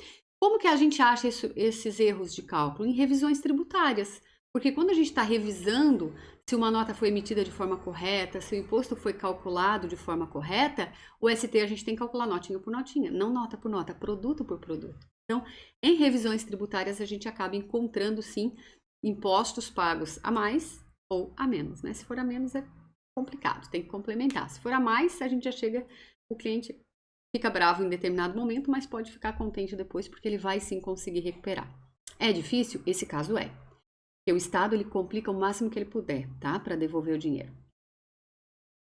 Como que a gente acha esses erros de cálculo? Em revisões tributárias. Porque quando a gente está revisando se uma nota foi emitida de forma correta, se o imposto foi calculado de forma correta, o ST a gente tem que calcular notinha por notinha, não nota por nota, produto por produto. Então, em revisões tributárias, a gente acaba encontrando, sim, impostos pagos a mais ou a menos, né? Se for a menos, é complicado, tem que complementar. Se for a mais, a gente já chega, o cliente fica bravo em determinado momento, mas pode ficar contente depois, porque ele vai sim conseguir recuperar. É difícil? Esse caso é. Porque o Estado, ele complica o máximo que ele puder, tá? Para devolver o dinheiro.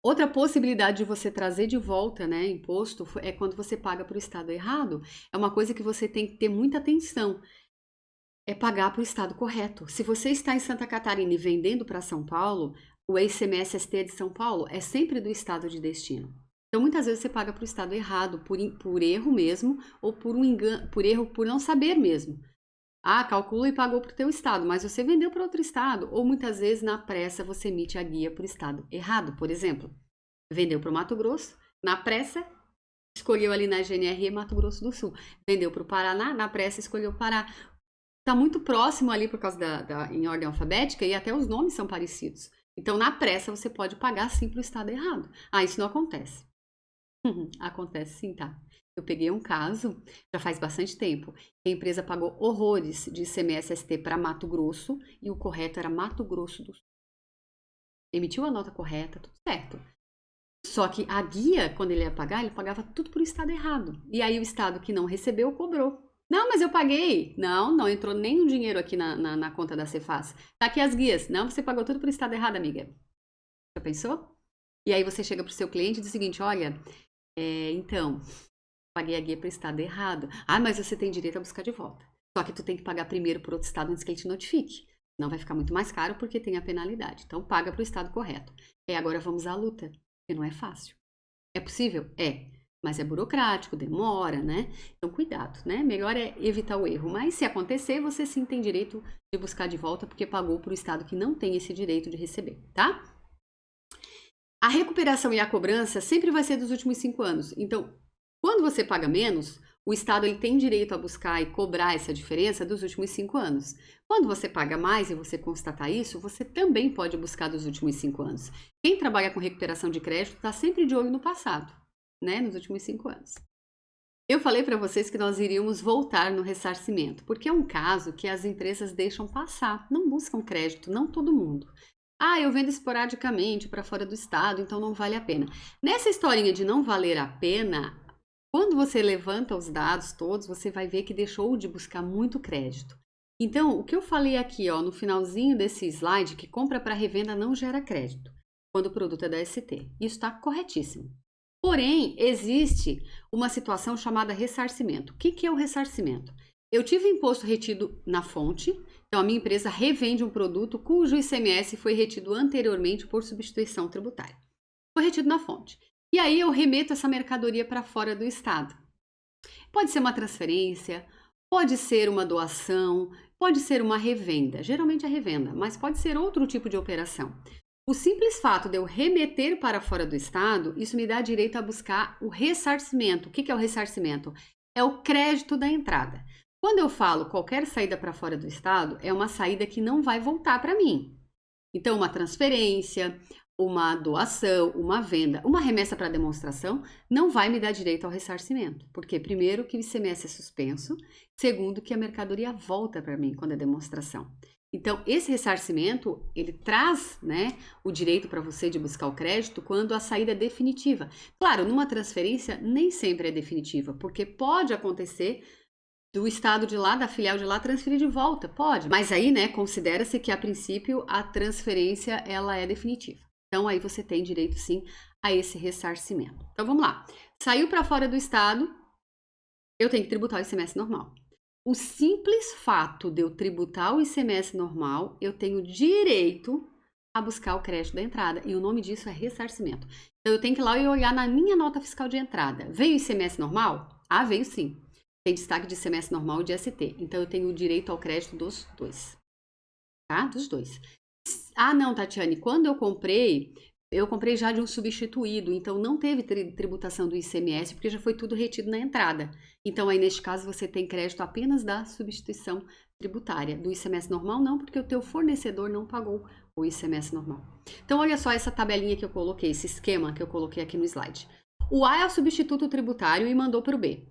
Outra possibilidade de você trazer de volta, né, imposto, é quando você paga para o Estado errado. É uma coisa que você tem que ter muita atenção. É pagar para o Estado correto. Se você está em Santa Catarina e vendendo para São Paulo, o ICMS-ST de São Paulo é sempre do Estado de destino. Então, muitas vezes você paga para o Estado errado, por erro mesmo, ou por um engano, por erro, por não saber mesmo. Ah, calcula e pagou para o teu estado, mas você vendeu para outro estado. Ou muitas vezes, na pressa, você emite a guia para o estado errado. Por exemplo, vendeu para o Mato Grosso, na pressa, escolheu ali na GNRE Mato Grosso do Sul. Vendeu para o Paraná, na pressa, escolheu Pará. Está muito próximo ali por causa em ordem alfabética e até os nomes são parecidos. Então, na pressa, você pode pagar sim para o estado errado. Ah, isso não acontece. Acontece sim, tá? Eu peguei um caso, já faz bastante tempo, que a empresa pagou horrores de ICMS-ST para Mato Grosso e o correto era Mato Grosso do Sul. Emitiu a nota correta, tudo certo. Só que a guia, quando ele ia pagar, ele pagava tudo para o estado errado. E aí o estado que não recebeu, cobrou. Não, mas eu paguei. Não, não entrou nenhum dinheiro aqui na conta da Cefaz. Tá aqui as guias. Não, você pagou tudo por estado errado, amiga. Já pensou? E aí você chega pro seu cliente e diz o seguinte, olha, então, paguei a guia para o estado errado. Ah, mas você tem direito a buscar de volta. Só que tu tem que pagar primeiro por outro estado antes que ele te notifique. Não vai ficar muito mais caro porque tem a penalidade. Então paga para o estado correto. Agora vamos à luta, porque não é fácil. É possível? É. Mas é burocrático, demora, né? Então cuidado, né? Melhor é evitar o erro. Mas se acontecer, você sim tem direito de buscar de volta porque pagou para o estado que não tem esse direito de receber, tá? A recuperação e a cobrança sempre vai ser dos últimos 5 anos. Então, quando você paga menos, o Estado ele tem direito a buscar e cobrar essa diferença dos últimos 5 anos. Quando você paga mais e você constatar isso, você também pode buscar dos últimos 5 anos. Quem trabalha com recuperação de crédito está sempre de olho no passado, né? Nos últimos 5 anos. Eu falei para vocês que nós iríamos voltar no ressarcimento, porque é um caso que as empresas deixam passar, não buscam crédito, não todo mundo. Ah, eu vendo esporadicamente para fora do estado, então não vale a pena. Nessa historinha de não valer a pena, quando você levanta os dados todos, você vai ver que deixou de buscar muito crédito. Então, o que eu falei aqui, ó, no finalzinho desse slide, que compra para revenda não gera crédito, quando o produto é da ST. Isso está corretíssimo. Porém, existe uma situação chamada ressarcimento. O que é o ressarcimento? Eu tive imposto retido na fonte, então a minha empresa revende um produto cujo ICMS foi retido anteriormente por substituição tributária. Foi retido na fonte. E aí eu remeto essa mercadoria para fora do estado. Pode ser uma transferência, pode ser uma doação, pode ser uma revenda. Geralmente é revenda, mas pode ser outro tipo de operação. O simples fato de eu remeter para fora do estado, isso me dá direito a buscar o ressarcimento. O que é o ressarcimento? É o crédito da entrada. Quando eu falo qualquer saída para fora do estado, é uma saída que não vai voltar para mim. Então, uma transferência, uma doação, uma venda, uma remessa para demonstração não vai me dar direito ao ressarcimento. Porque, primeiro, que o ICMS é suspenso, segundo, que a mercadoria volta para mim quando é demonstração. Então, esse ressarcimento, ele traz, né, o direito para você de buscar o crédito quando a saída é definitiva. Claro, numa transferência nem sempre é definitiva, porque pode acontecer do estado de lá, da filial de lá, transferir de volta, pode. Mas aí, né, considera-se que a princípio a transferência ela é definitiva. Então aí você tem direito sim a esse ressarcimento. Então vamos lá. Saiu para fora do estado, eu tenho que tributar o ICMS normal. O simples fato de eu tributar o ICMS normal, eu tenho direito a buscar o crédito da entrada. E o nome disso é ressarcimento. Então eu tenho que ir lá e olhar na minha nota fiscal de entrada. Veio o ICMS normal? Ah, veio sim. Tem destaque de ICMS normal e de ST. Então, eu tenho o direito ao crédito dos dois. Tá? Dos dois. Ah, não, Tatiane, quando eu comprei já de um substituído. Então, não teve tributação do ICMS, porque já foi tudo retido na entrada. Então, aí, neste caso, você tem crédito apenas da substituição tributária. Do ICMS normal, não, porque o teu fornecedor não pagou o ICMS normal. Então, olha só essa tabelinha que eu coloquei, esse esquema que eu coloquei aqui no slide. O A é o substituto tributário e mandou para o B.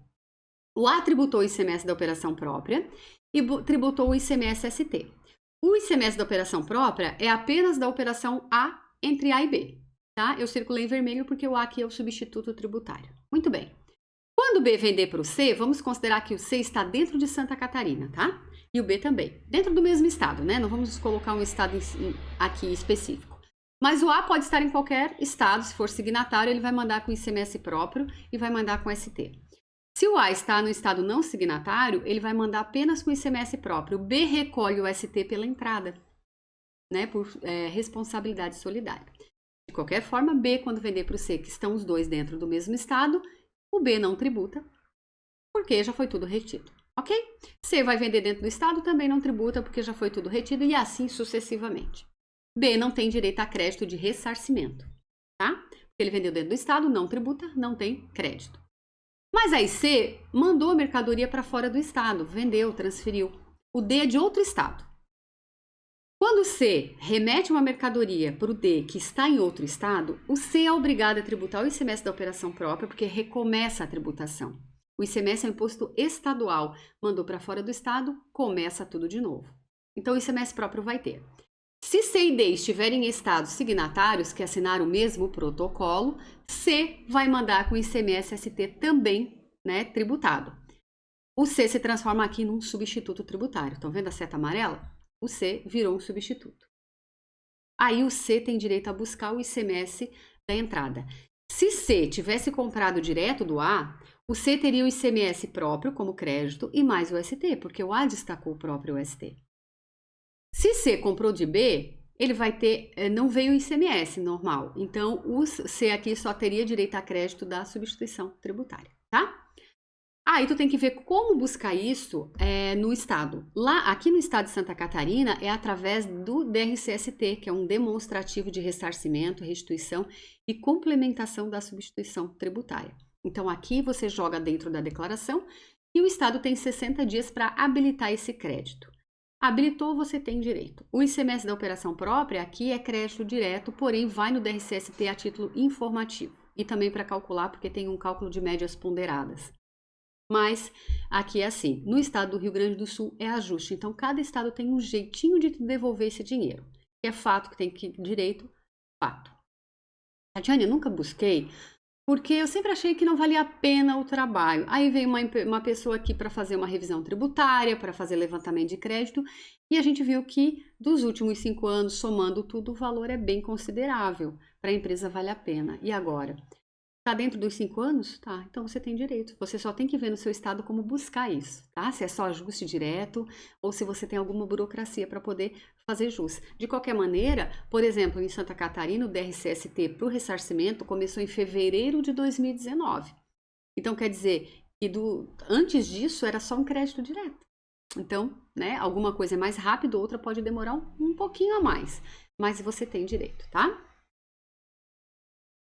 O A tributou o ICMS da operação própria e tributou o ICMS ST. O ICMS da operação própria é apenas da operação A entre A e B, tá? Eu circulei em vermelho porque o A aqui é o substituto tributário. Muito bem. Quando o B vender para o C, vamos considerar que o C está dentro de Santa Catarina, tá? E o B também. Dentro do mesmo estado, né? Não vamos colocar um estado aqui específico. Mas o A pode estar em qualquer estado, se for signatário, ele vai mandar com ICMS próprio e vai mandar com ST. Se o A está no estado não signatário, ele vai mandar apenas com ICMS próprio. O B recolhe o ST pela entrada, né, por responsabilidade solidária. De qualquer forma, B, quando vender para o C, que estão os dois dentro do mesmo estado, o B não tributa, porque já foi tudo retido, ok? C vai vender dentro do estado, também não tributa, porque já foi tudo retido, e assim sucessivamente. B não tem direito a crédito de ressarcimento, tá? Porque ele vendeu dentro do estado, não tributa, não tem crédito. Mas aí C mandou a mercadoria para fora do estado, vendeu, transferiu. O D é de outro estado. Quando o C remete uma mercadoria para o D que está em outro estado, o C é obrigado a tributar o ICMS da operação própria porque recomeça a tributação. O ICMS é um imposto estadual. Mandou para fora do estado, começa tudo de novo. Então o ICMS próprio vai ter. Se C e D estiverem em estados signatários que assinaram o mesmo protocolo, C vai mandar com o ICMS ST também, né, tributado. o C se transforma aqui num substituto tributário. Estão vendo a seta amarela? O C virou um substituto. Aí o C tem direito a buscar o ICMS da entrada. Se C tivesse comprado direto do A, o C teria o ICMS próprio como crédito e mais o ST, porque o A destacou o próprio ST. Se C comprou de B, ele vai ter, não veio o ICMS normal. Então, o C aqui só teria direito a crédito da substituição tributária, tá? Aí tu tem que ver como buscar isso no estado. Aqui no estado de Santa Catarina é através do DRCST, que é um demonstrativo de ressarcimento, restituição e complementação da substituição tributária. Então aqui você joga dentro da declaração e o estado tem 60 dias para habilitar esse crédito. Habilitou, você tem direito. O ICMS da operação própria aqui é crédito direto, porém vai no DRCST a título informativo e também para calcular, porque tem um cálculo de médias ponderadas. Mas aqui é assim, no estado do Rio Grande do Sul é ajuste, então cada estado tem um jeitinho de devolver esse dinheiro. É fato que tem direito, fato. Tatiane, eu nunca busquei, porque eu sempre achei que não valia a pena o trabalho. Aí veio uma pessoa aqui para fazer uma revisão tributária, para fazer levantamento de crédito, e a gente viu que dos últimos 5 anos, somando tudo, o valor é bem considerável. Para a empresa vale a pena. E agora? Tá dentro dos 5 anos? Tá, então você tem direito. Você só tem que ver no seu estado como buscar isso, tá? Se é só ajuste direto ou se você tem alguma burocracia para poder fazer jus. De qualquer maneira, por exemplo, em Santa Catarina, o DRCST para o ressarcimento começou em fevereiro de 2019. Então, quer dizer que antes disso era só um crédito direto. Então, né, alguma coisa é mais rápido, outra pode demorar um pouquinho a mais. Mas você tem direito, tá?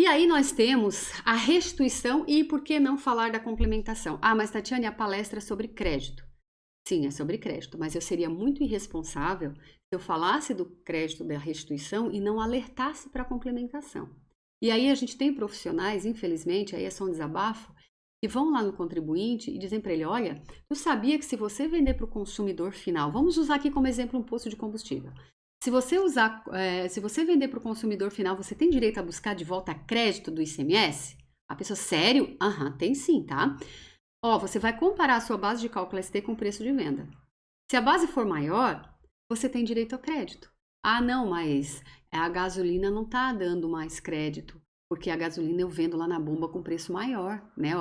E aí nós temos a restituição e por que não falar da complementação? Ah, mas Tatiane, a palestra é sobre crédito. Sim, é sobre crédito, mas eu seria muito irresponsável se eu falasse do crédito da restituição e não alertasse para a complementação. E aí a gente tem profissionais, infelizmente, aí é só um desabafo, que vão lá no contribuinte e dizem para ele, olha, tu sabia que se você vender para o consumidor final, vamos usar aqui como exemplo um posto de combustível, se você vender para o consumidor final, você tem direito a buscar de volta crédito do ICMS? A pessoa, sério? Aham, tem sim, tá? Ó, você vai comparar a sua base de cálculo ST com o preço de venda. Se a base for maior, você tem direito ao crédito. Ah, não, mas a gasolina não está dando mais crédito, porque a gasolina eu vendo lá na bomba com preço maior, né?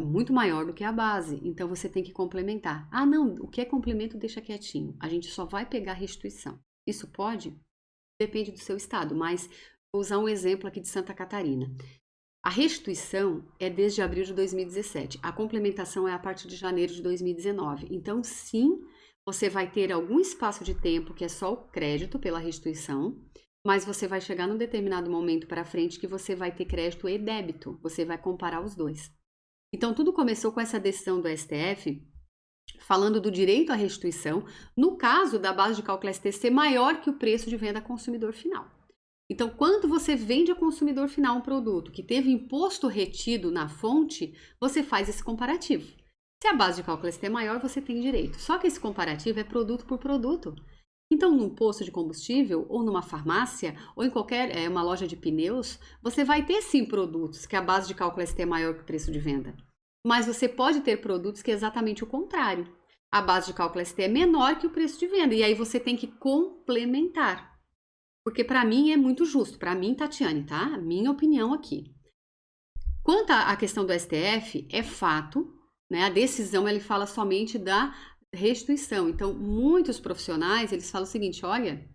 Muito maior do que a base, então você tem que complementar. Ah, não, o que é complemento deixa quietinho, a gente só vai pegar restituição. Isso pode? Depende do seu estado, mas vou usar um exemplo aqui de Santa Catarina. A restituição é desde abril de 2017, a complementação é a partir de janeiro de 2019. Então, sim, você vai ter algum espaço de tempo que é só o crédito pela restituição, mas você vai chegar num determinado momento para frente que você vai ter crédito e débito, você vai comparar os dois. Então, tudo começou com essa decisão do STF, falando do direito à restituição, no caso da base de cálculo ST ser maior que o preço de venda a consumidor final. Então, quando você vende a consumidor final um produto que teve imposto retido na fonte, você faz esse comparativo. Se a base de cálculo ST é maior, você tem direito. Só que esse comparativo é produto por produto. Então, num posto de combustível, ou numa farmácia, ou em uma loja de pneus, você vai ter sim produtos que a base de cálculo ST é maior que o preço de venda. Mas você pode ter produtos que é exatamente o contrário. A base de cálculo ST é menor que o preço de venda, e aí você tem que complementar. Porque para mim é muito justo, para mim, Tatiane, tá? Minha opinião aqui. Quanto à questão do STF, é fato, né? A decisão ele fala somente da restituição. Então, muitos profissionais, eles falam o seguinte, olha,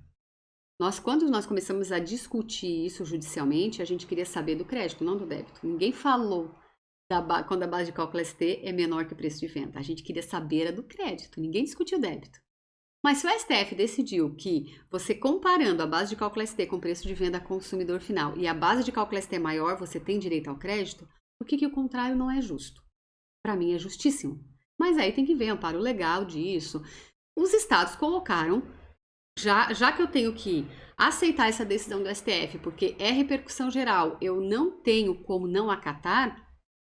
quando nós começamos a discutir isso judicialmente, a gente queria saber do crédito, não do débito. Ninguém falou quando a base de cálculo ST é menor que o preço de venda. A gente queria saber do crédito, ninguém discutiu o débito. Mas se o STF decidiu que você comparando a base de cálculo ST com o preço de venda a consumidor final e a base de cálculo ST é maior, você tem direito ao crédito, por que o contrário não é justo? Para mim é justíssimo. Mas aí tem que ver amparo legal disso. Os estados colocaram, já que eu tenho que aceitar essa decisão do STF, porque é repercussão geral, eu não tenho como não acatar,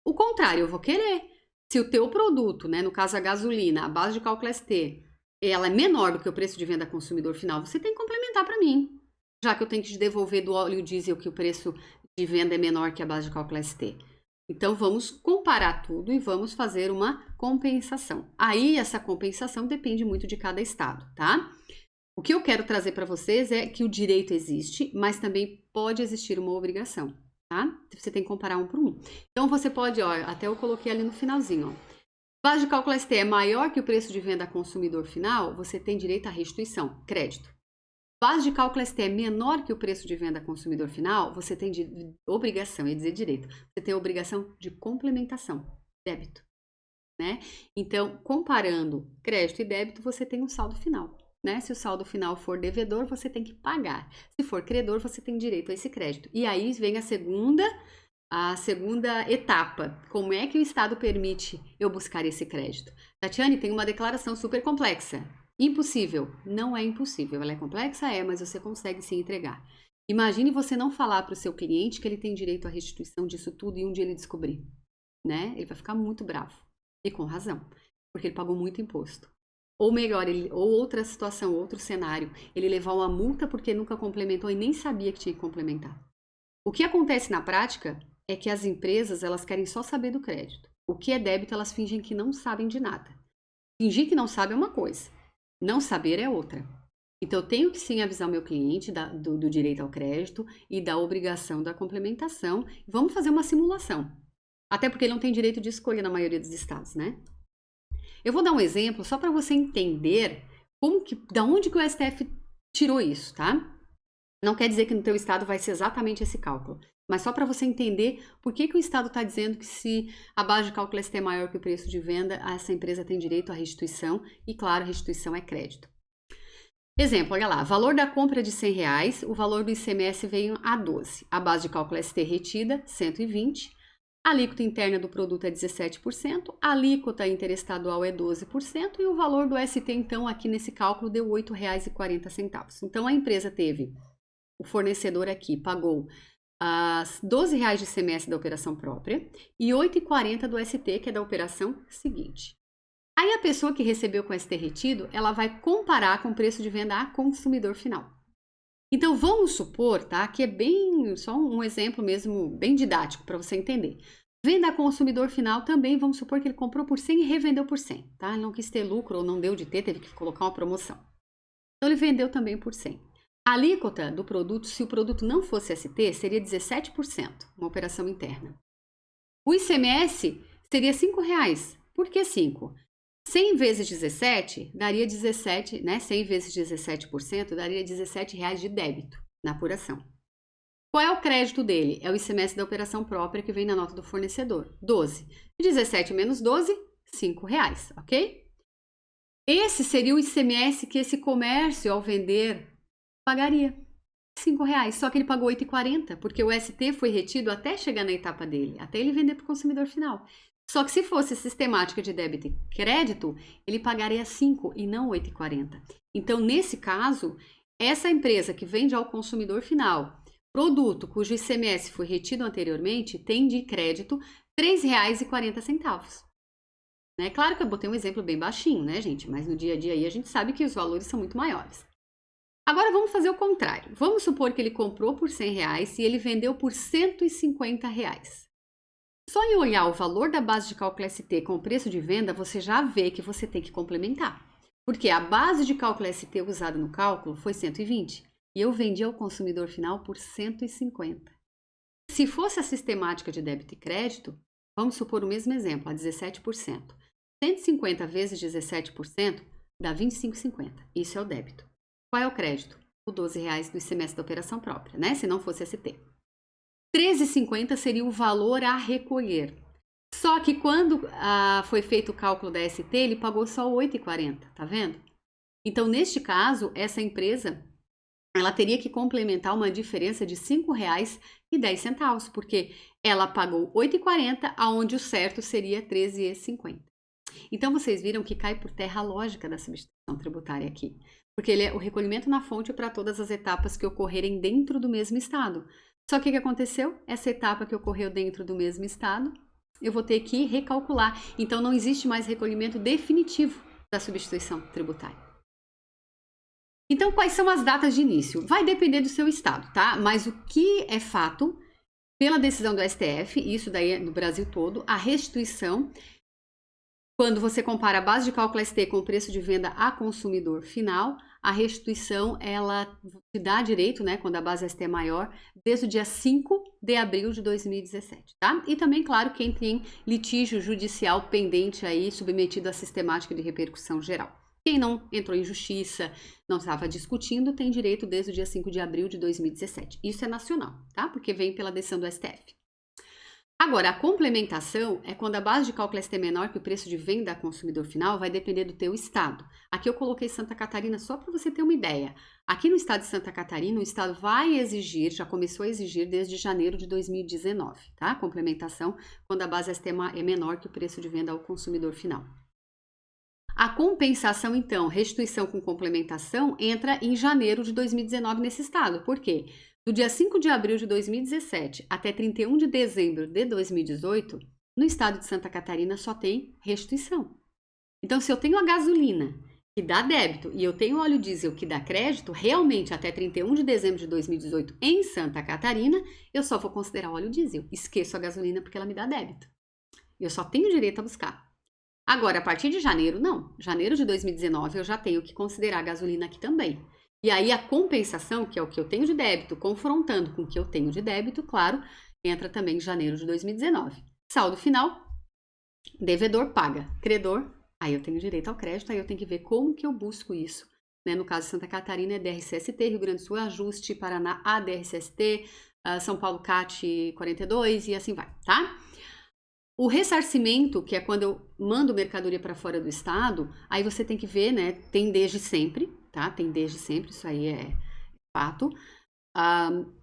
o contrário, eu vou querer. Se o teu produto, né, no caso a gasolina, a base de cálculo ST, ela é menor do que o preço de venda consumidor final, você tem que complementar para mim. Já que eu tenho que te devolver do óleo diesel que o preço de venda é menor que a base de cálculo ST. Então, vamos comparar tudo e vamos fazer uma compensação. Aí, essa compensação depende muito de cada estado, tá? O que eu quero trazer para vocês é que o direito existe, mas também pode existir uma obrigação, tá? Você tem que comparar um por um. Então, você pode, ó, até eu coloquei ali no finalzinho, ó. Base de cálculo ST é maior que o preço de venda a consumidor final, você tem direito à restituição, crédito. Base de cálculo ST é menor que o preço de venda a consumidor final, você tem obrigação, ia dizer direito, você tem a obrigação de complementação, débito, né? Então, comparando crédito e débito, você tem um saldo final, né? Se o saldo final for devedor, você tem que pagar. Se for credor, você tem direito a esse crédito. E aí vem a segunda etapa. Como é que o Estado permite eu buscar esse crédito? Tatiane, tem uma declaração super complexa. Impossível. Não é impossível. Ela é complexa? É, mas você consegue se entregar. Imagine você não falar para o seu cliente que ele tem direito à restituição disso tudo e um dia ele descobrir, né? Ele vai ficar muito bravo. E com razão. Porque ele pagou muito imposto. Ou melhor, ou outra situação, outro cenário, ele levar uma multa porque nunca complementou e nem sabia que tinha que complementar. O que acontece na prática é que as empresas, elas querem só saber do crédito. O que é débito, elas fingem que não sabem de nada. Fingir que não sabe é uma coisa, não saber é outra. Então, eu tenho que sim avisar o meu cliente do direito ao crédito e da obrigação da complementação. Vamos fazer uma simulação. Até porque ele não tem direito de escolha na maioria dos estados, né? Eu vou dar um exemplo só para você entender da onde que o STF tirou isso, tá? Não quer dizer que no teu estado vai ser exatamente esse cálculo, mas só para você entender por que o estado está dizendo que se a base de cálculo ST é maior que o preço de venda, essa empresa tem direito à restituição e, claro, a restituição é crédito. Exemplo, olha lá, valor da compra de R$100, o valor do ICMS veio a 12, a base de cálculo ST retida, 120, a alíquota interna do produto é 17%, a alíquota interestadual é 12% e o valor do ST, então, aqui nesse cálculo deu R$ 8,40. Então, a empresa teve... O fornecedor aqui pagou as R$12 de ICMS da operação própria e R$ 8,40 do ST, que é da operação seguinte. Aí a pessoa que recebeu com ST retido, ela vai comparar com o preço de venda a consumidor final. Então vamos supor, tá, que é bem só um exemplo mesmo, bem didático para você entender. Venda a consumidor final também, vamos supor que ele comprou por 100 e revendeu por 100, tá? Ele não quis ter lucro ou não deu de ter, teve que colocar uma promoção. Então ele vendeu também por 100. A alíquota do produto, se o produto não fosse ST, seria 17%, uma operação interna. O ICMS seria R$5. Por que 5? 100 vezes 17 daria 17, né? 100 vezes 17% daria R$17 de débito na apuração. Qual é o crédito dele? É o ICMS da operação própria que vem na nota do fornecedor, 12. 17 menos 12, R$5, ok? Esse seria o ICMS que esse comércio, ao vender, pagaria R$5, só que ele pagou R$ 8,40, porque o ST foi retido até chegar na etapa dele, até ele vender para o consumidor final. Só que se fosse sistemática de débito e crédito, ele pagaria 5 e não 8,40. Então, nesse caso, essa empresa que vende ao consumidor final produto cujo ICMS foi retido anteriormente tem de crédito R$ 3,40. Né? Claro que eu botei um exemplo bem baixinho, né, gente? Mas no dia a dia aí a gente sabe que os valores são muito maiores. Agora vamos fazer o contrário. Vamos supor que ele comprou por R$100 e ele vendeu por R$150. Só em olhar o valor da base de cálculo ST com o preço de venda, você já vê que você tem que complementar. Porque a base de cálculo ST usada no cálculo foi 120 e eu vendi ao consumidor final por 150. Se fosse a sistemática de débito e crédito, vamos supor o mesmo exemplo, a 17%. 150 vezes 17% dá 25,50. Isso é o débito. Qual é o crédito? O R$12 do ICMS da operação própria, né? Se não fosse ST. R$13,50 seria o valor a recolher. Só que quando foi feito o cálculo da ST, ele pagou só R$ 8,40, tá vendo? Então, neste caso, essa empresa, ela teria que complementar uma diferença de R$ 5,10, porque ela pagou R$ 8,40, aonde o certo seria R$ 13,50. Então, vocês viram que cai por terra a lógica da substituição tributária aqui. Porque ele é o recolhimento na fonte para todas as etapas que ocorrerem dentro do mesmo estado. Só que o que aconteceu? Essa etapa que ocorreu dentro do mesmo estado, eu vou ter que recalcular. Então, não existe mais recolhimento definitivo da substituição tributária. Então, quais são as datas de início? Vai depender do seu estado, tá? Mas o que é fato Pela decisão do STF, isso daí é no Brasil todo, a restituição, quando você compara a base de cálculo ST com o preço de venda a consumidor final, a restituição, ela te dá direito, né, quando a base ST é maior, desde o dia 5 de abril de 2017, tá? E também, claro, quem tem litígio judicial pendente aí, submetido à sistemática de repercussão geral. Quem não entrou em justiça, não estava discutindo, tem direito desde o dia 5 de abril de 2017. Isso é nacional, tá? Porque vem pela decisão do STF. Agora, a complementação é quando a base de cálculo ST é menor que o preço de venda a consumidor final, vai depender do teu estado. Aqui eu coloquei Santa Catarina só para você ter uma ideia. Aqui no estado de Santa Catarina, o estado vai exigir, já começou a exigir desde janeiro de 2019, tá? A complementação quando a base ST é menor que o preço de venda ao consumidor final. A compensação, então, restituição com complementação, entra em janeiro de 2019 nesse estado. Por quê? Do dia 5 de abril de 2017 até 31 de dezembro de 2018, no estado de Santa Catarina só tem restituição. Então, se eu tenho a gasolina que dá débito e eu tenho óleo diesel que dá crédito, realmente até 31 de dezembro de 2018 em Santa Catarina, eu só vou considerar óleo diesel. Esqueço a gasolina porque ela me dá débito. Eu só tenho direito a buscar. Agora, a partir de janeiro, não. Janeiro de 2019 eu já tenho que considerar a gasolina aqui também. E aí a compensação, que é o que eu tenho de débito, confrontando com o que eu tenho de débito, claro, entra também em janeiro de 2019. Saldo final, devedor paga, credor, aí eu tenho direito ao crédito, aí eu tenho que ver como que eu busco isso. Né? No caso de Santa Catarina é DRCST, Rio Grande do Sul Ajuste, Paraná ADRCST, São Paulo CAT 42 e assim vai, tá? O ressarcimento, que é quando eu mando mercadoria para fora do estado, aí você tem que ver, né? Tem desde sempre, tá? Tem desde sempre, isso aí é fato.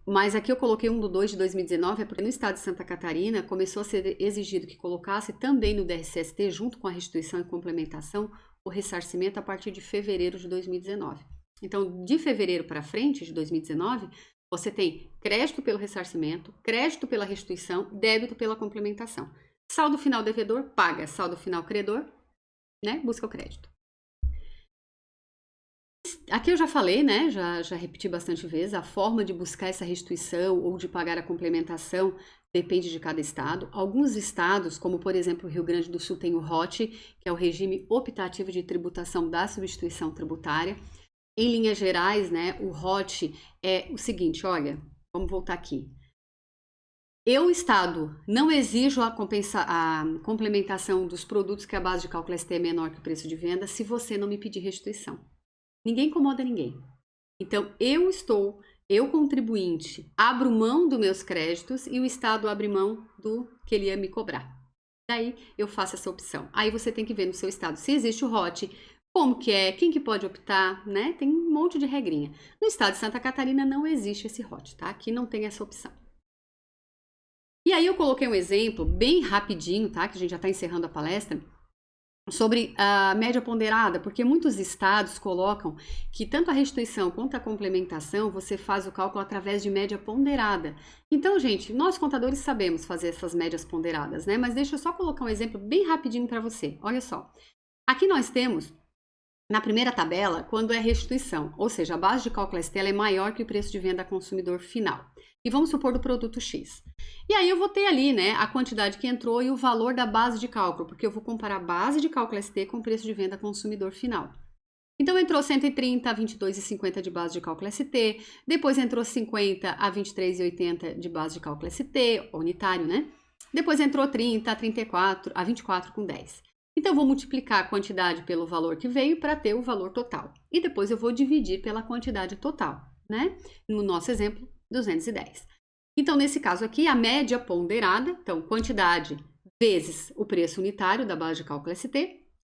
Mas aqui eu coloquei 1/2 de 2019, é porque no estado de Santa Catarina começou a ser exigido que colocasse também no DRCST, junto com a restituição e complementação, o ressarcimento a partir de fevereiro de 2019. Então, de fevereiro para frente, de 2019, você tem crédito pelo ressarcimento, crédito pela restituição, débito pela complementação. Saldo final devedor, paga. Saldo final credor, né? Busca o crédito. Aqui eu já falei, né? Já repeti bastante vezes. A forma de buscar essa restituição ou de pagar a complementação depende de cada estado. Alguns estados, como por exemplo o Rio Grande do Sul, tem o ROT, que é o Regime Optativo de Tributação da Substituição Tributária. Em linhas gerais, né? O ROT é o seguinte, olha, vamos voltar aqui. Eu, Estado, não exijo a complementação dos produtos que a base de cálculo ST é menor que o preço de venda se você não me pedir restituição. Ninguém incomoda ninguém. Então, eu contribuinte, abro mão dos meus créditos e o Estado abre mão do que ele ia me cobrar. Daí, eu faço essa opção. Aí você tem que ver no seu Estado se existe o ROT, como que é, quem que pode optar, né? Tem um monte de regrinha. No Estado de Santa Catarina não existe esse ROT, tá? Aqui não tem essa opção. E aí eu coloquei um exemplo bem rapidinho, tá? Que a gente já está encerrando a palestra, sobre a média ponderada, porque muitos estados colocam que tanto a restituição quanto a complementação, você faz o cálculo através de média ponderada. Então, gente, nós contadores sabemos fazer essas médias ponderadas, né? Mas deixa eu só colocar um exemplo bem rapidinho para você. Olha só. Aqui nós temos, na primeira tabela, quando é restituição, ou seja, a base de cálculo ST é maior que o preço de venda a consumidor final. E vamos supor do produto X. E aí eu vou ter ali, né, a quantidade que entrou e o valor da base de cálculo, porque eu vou comparar a base de cálculo ST com o preço de venda a consumidor final. Então entrou 130 a 22,50 de base de cálculo ST, depois entrou 50 a 23,80 de base de cálculo ST, unitário, né? Depois entrou 30 a 34 a 24,10. Então eu vou multiplicar a quantidade pelo valor que veio para ter o valor total. E depois eu vou dividir pela quantidade total, né? No nosso exemplo, 210. Então, nesse caso aqui, a média ponderada, então, quantidade vezes o preço unitário da base de cálculo ST,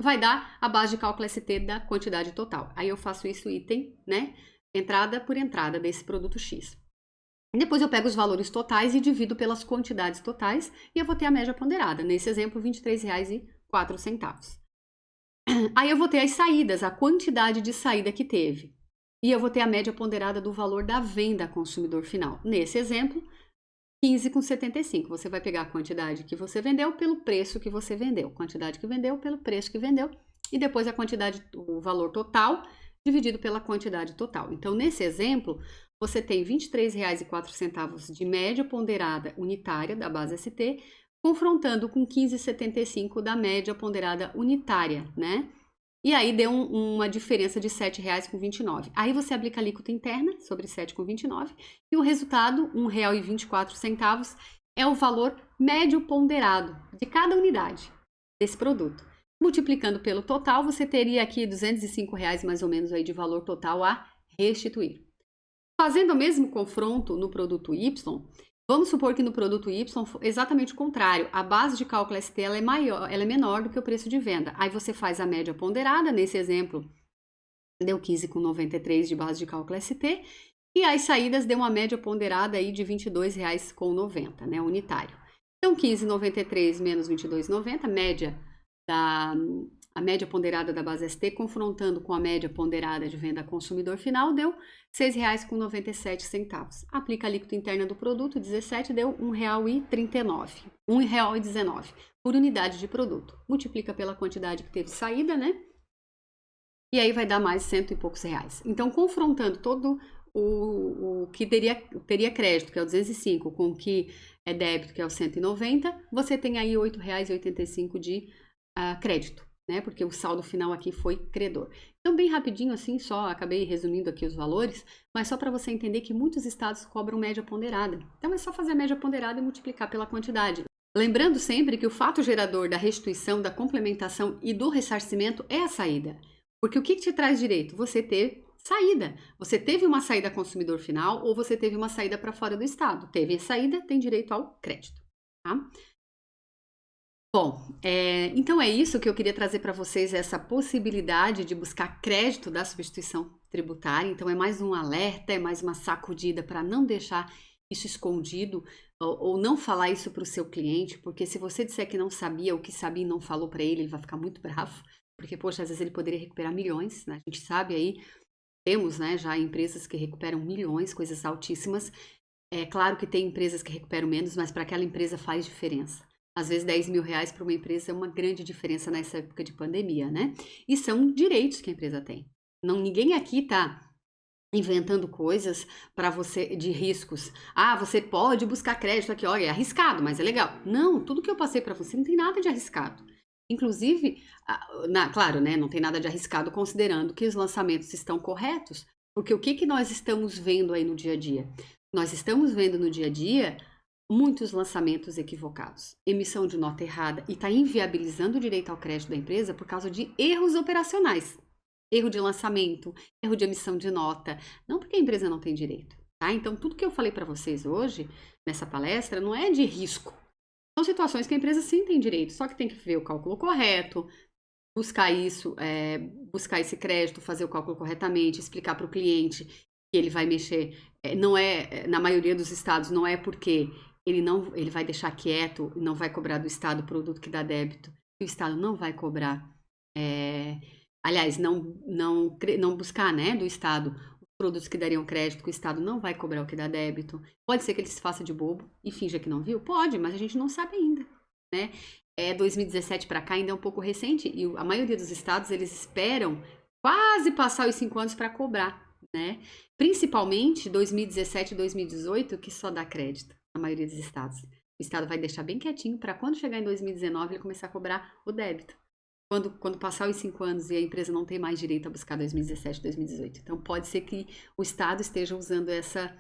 vai dar a base de cálculo ST da quantidade total. Aí eu faço isso item, né? Entrada por entrada desse produto X. Depois eu pego os valores totais e divido pelas quantidades totais e eu vou ter a média ponderada. Nesse exemplo, R$ 23,04. Aí eu vou ter as saídas, a quantidade de saída que teve. E eu vou ter a média ponderada do valor da venda ao consumidor final. Nesse exemplo, 15,75. Você vai pegar a quantidade que você vendeu pelo preço que você vendeu. Quantidade que vendeu pelo preço que vendeu. E depois a quantidade, o valor total, dividido pela quantidade total. Então, nesse exemplo, você tem R$ 23,04 de média ponderada unitária da base ST, confrontando com 15,75 da média ponderada unitária, né? E aí deu uma diferença de R$ 7,29. Aí você aplica a alíquota interna sobre 7,29 e o resultado, R$ 1,24, é o valor médio ponderado de cada unidade desse produto. Multiplicando pelo total, você teria aqui R$ 205 mais ou menos aí de valor total a restituir. Fazendo o mesmo confronto no produto Y, vamos supor que no produto Y, exatamente o contrário, a base de cálculo ST ela é menor do que o preço de venda. Aí você faz a média ponderada, nesse exemplo, deu 15,93 de base de cálculo ST, e as saídas deu uma média ponderada aí de R$ 22,90, né, unitário. Então, 15,93 menos 22,90, a média ponderada da base ST, confrontando com a média ponderada de venda a consumidor final, deu R$ 6,97. Aplica a alíquota interna do produto, 17, deu R$ 1,39, R$ 1,19 por unidade de produto. Multiplica pela quantidade que teve saída, né? E aí vai dar mais cento e poucos reais. Então, confrontando todo o que teria crédito, que é o 205, com o que é débito, que é o 190, você tem aí R$ 8,85 de crédito, né? Porque o saldo final aqui foi credor. Então, bem rapidinho assim, só acabei resumindo aqui os valores, mas só para você entender que muitos estados cobram média ponderada. Então, é só fazer a média ponderada e multiplicar pela quantidade. Lembrando sempre que o fato gerador da restituição, da complementação e do ressarcimento é a saída. Porque o que te traz direito? Você ter saída. Você teve uma saída consumidor final ou você teve uma saída para fora do estado. Teve a saída, tem direito ao crédito, tá? Bom, então é isso que eu queria trazer para vocês, essa possibilidade de buscar crédito da substituição tributária. Então é mais um alerta, é mais uma sacudida para não deixar isso escondido ou não falar isso para o seu cliente, porque se você disser que não sabia, o que sabia e não falou para ele, ele vai ficar muito bravo, porque, poxa, às vezes ele poderia recuperar milhões, né? A gente sabe aí, temos, né, já empresas que recuperam milhões, coisas altíssimas. É claro que tem empresas que recuperam menos, mas para aquela empresa faz diferença. Às vezes R$ 10 mil para uma empresa é uma grande diferença nessa época de pandemia, né? E são direitos que a empresa tem. Não, ninguém aqui está inventando coisas para você de riscos. Ah, você pode buscar crédito aqui, olha, é arriscado, mas é legal. Não, tudo que eu passei para você não tem nada de arriscado. Inclusive, claro, né, não tem nada de arriscado considerando que os lançamentos estão corretos, porque o que nós estamos vendo aí no dia a dia? Nós estamos vendo no dia a dia muitos lançamentos equivocados, emissão de nota errada e está inviabilizando o direito ao crédito da empresa por causa de erros operacionais, erro de lançamento, erro de emissão de nota, não porque a empresa não tem direito, tá? Então, tudo que eu falei para vocês hoje, nessa palestra, não é de risco. São situações que a empresa sim tem direito, só que tem que ver o cálculo correto, buscar isso, buscar esse crédito, fazer o cálculo corretamente, explicar para o cliente que ele vai mexer. Não é, na maioria dos estados, não é porque ele vai deixar quieto e não vai cobrar do estado o produto que dá débito, que o estado não vai cobrar. Aliás, não buscar, né, do estado produtos que dariam crédito, que o Estado não vai cobrar o que dá débito. Pode ser que ele se faça de bobo e finja que não viu? Pode, mas a gente não sabe ainda, né? 2017 para cá ainda é um pouco recente e a maioria dos estados, eles esperam quase passar os 5 anos para cobrar, né? Principalmente 2017 e 2018, que só dá crédito, a maioria dos estados. O Estado vai deixar bem quietinho para quando chegar em 2019 ele começar a cobrar o débito. Quando passar os 5 anos e a empresa não tem mais direito a buscar 2017, 2018. Então, pode ser que o Estado esteja usando essa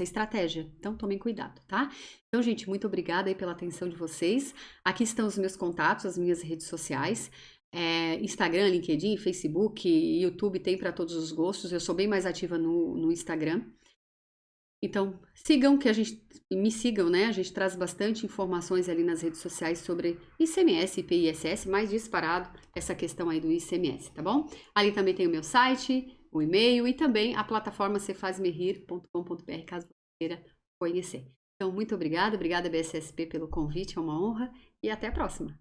estratégia. Então, tomem cuidado, tá? Então, gente, muito obrigada aí pela atenção de vocês. Aqui estão os meus contatos, as minhas redes sociais. Instagram, LinkedIn, Facebook, YouTube, tem para todos os gostos. Eu sou bem mais ativa no Instagram. Então, me sigam, né? A gente traz bastante informações ali nas redes sociais sobre ICMS, IPI e ISS, mais disparado essa questão aí do ICMS, tá bom? Ali também tem o meu site, o e-mail e também a plataforma cefazmerir.com.br, caso você queira conhecer. Então, muito obrigada BSSP pelo convite, é uma honra e até a próxima.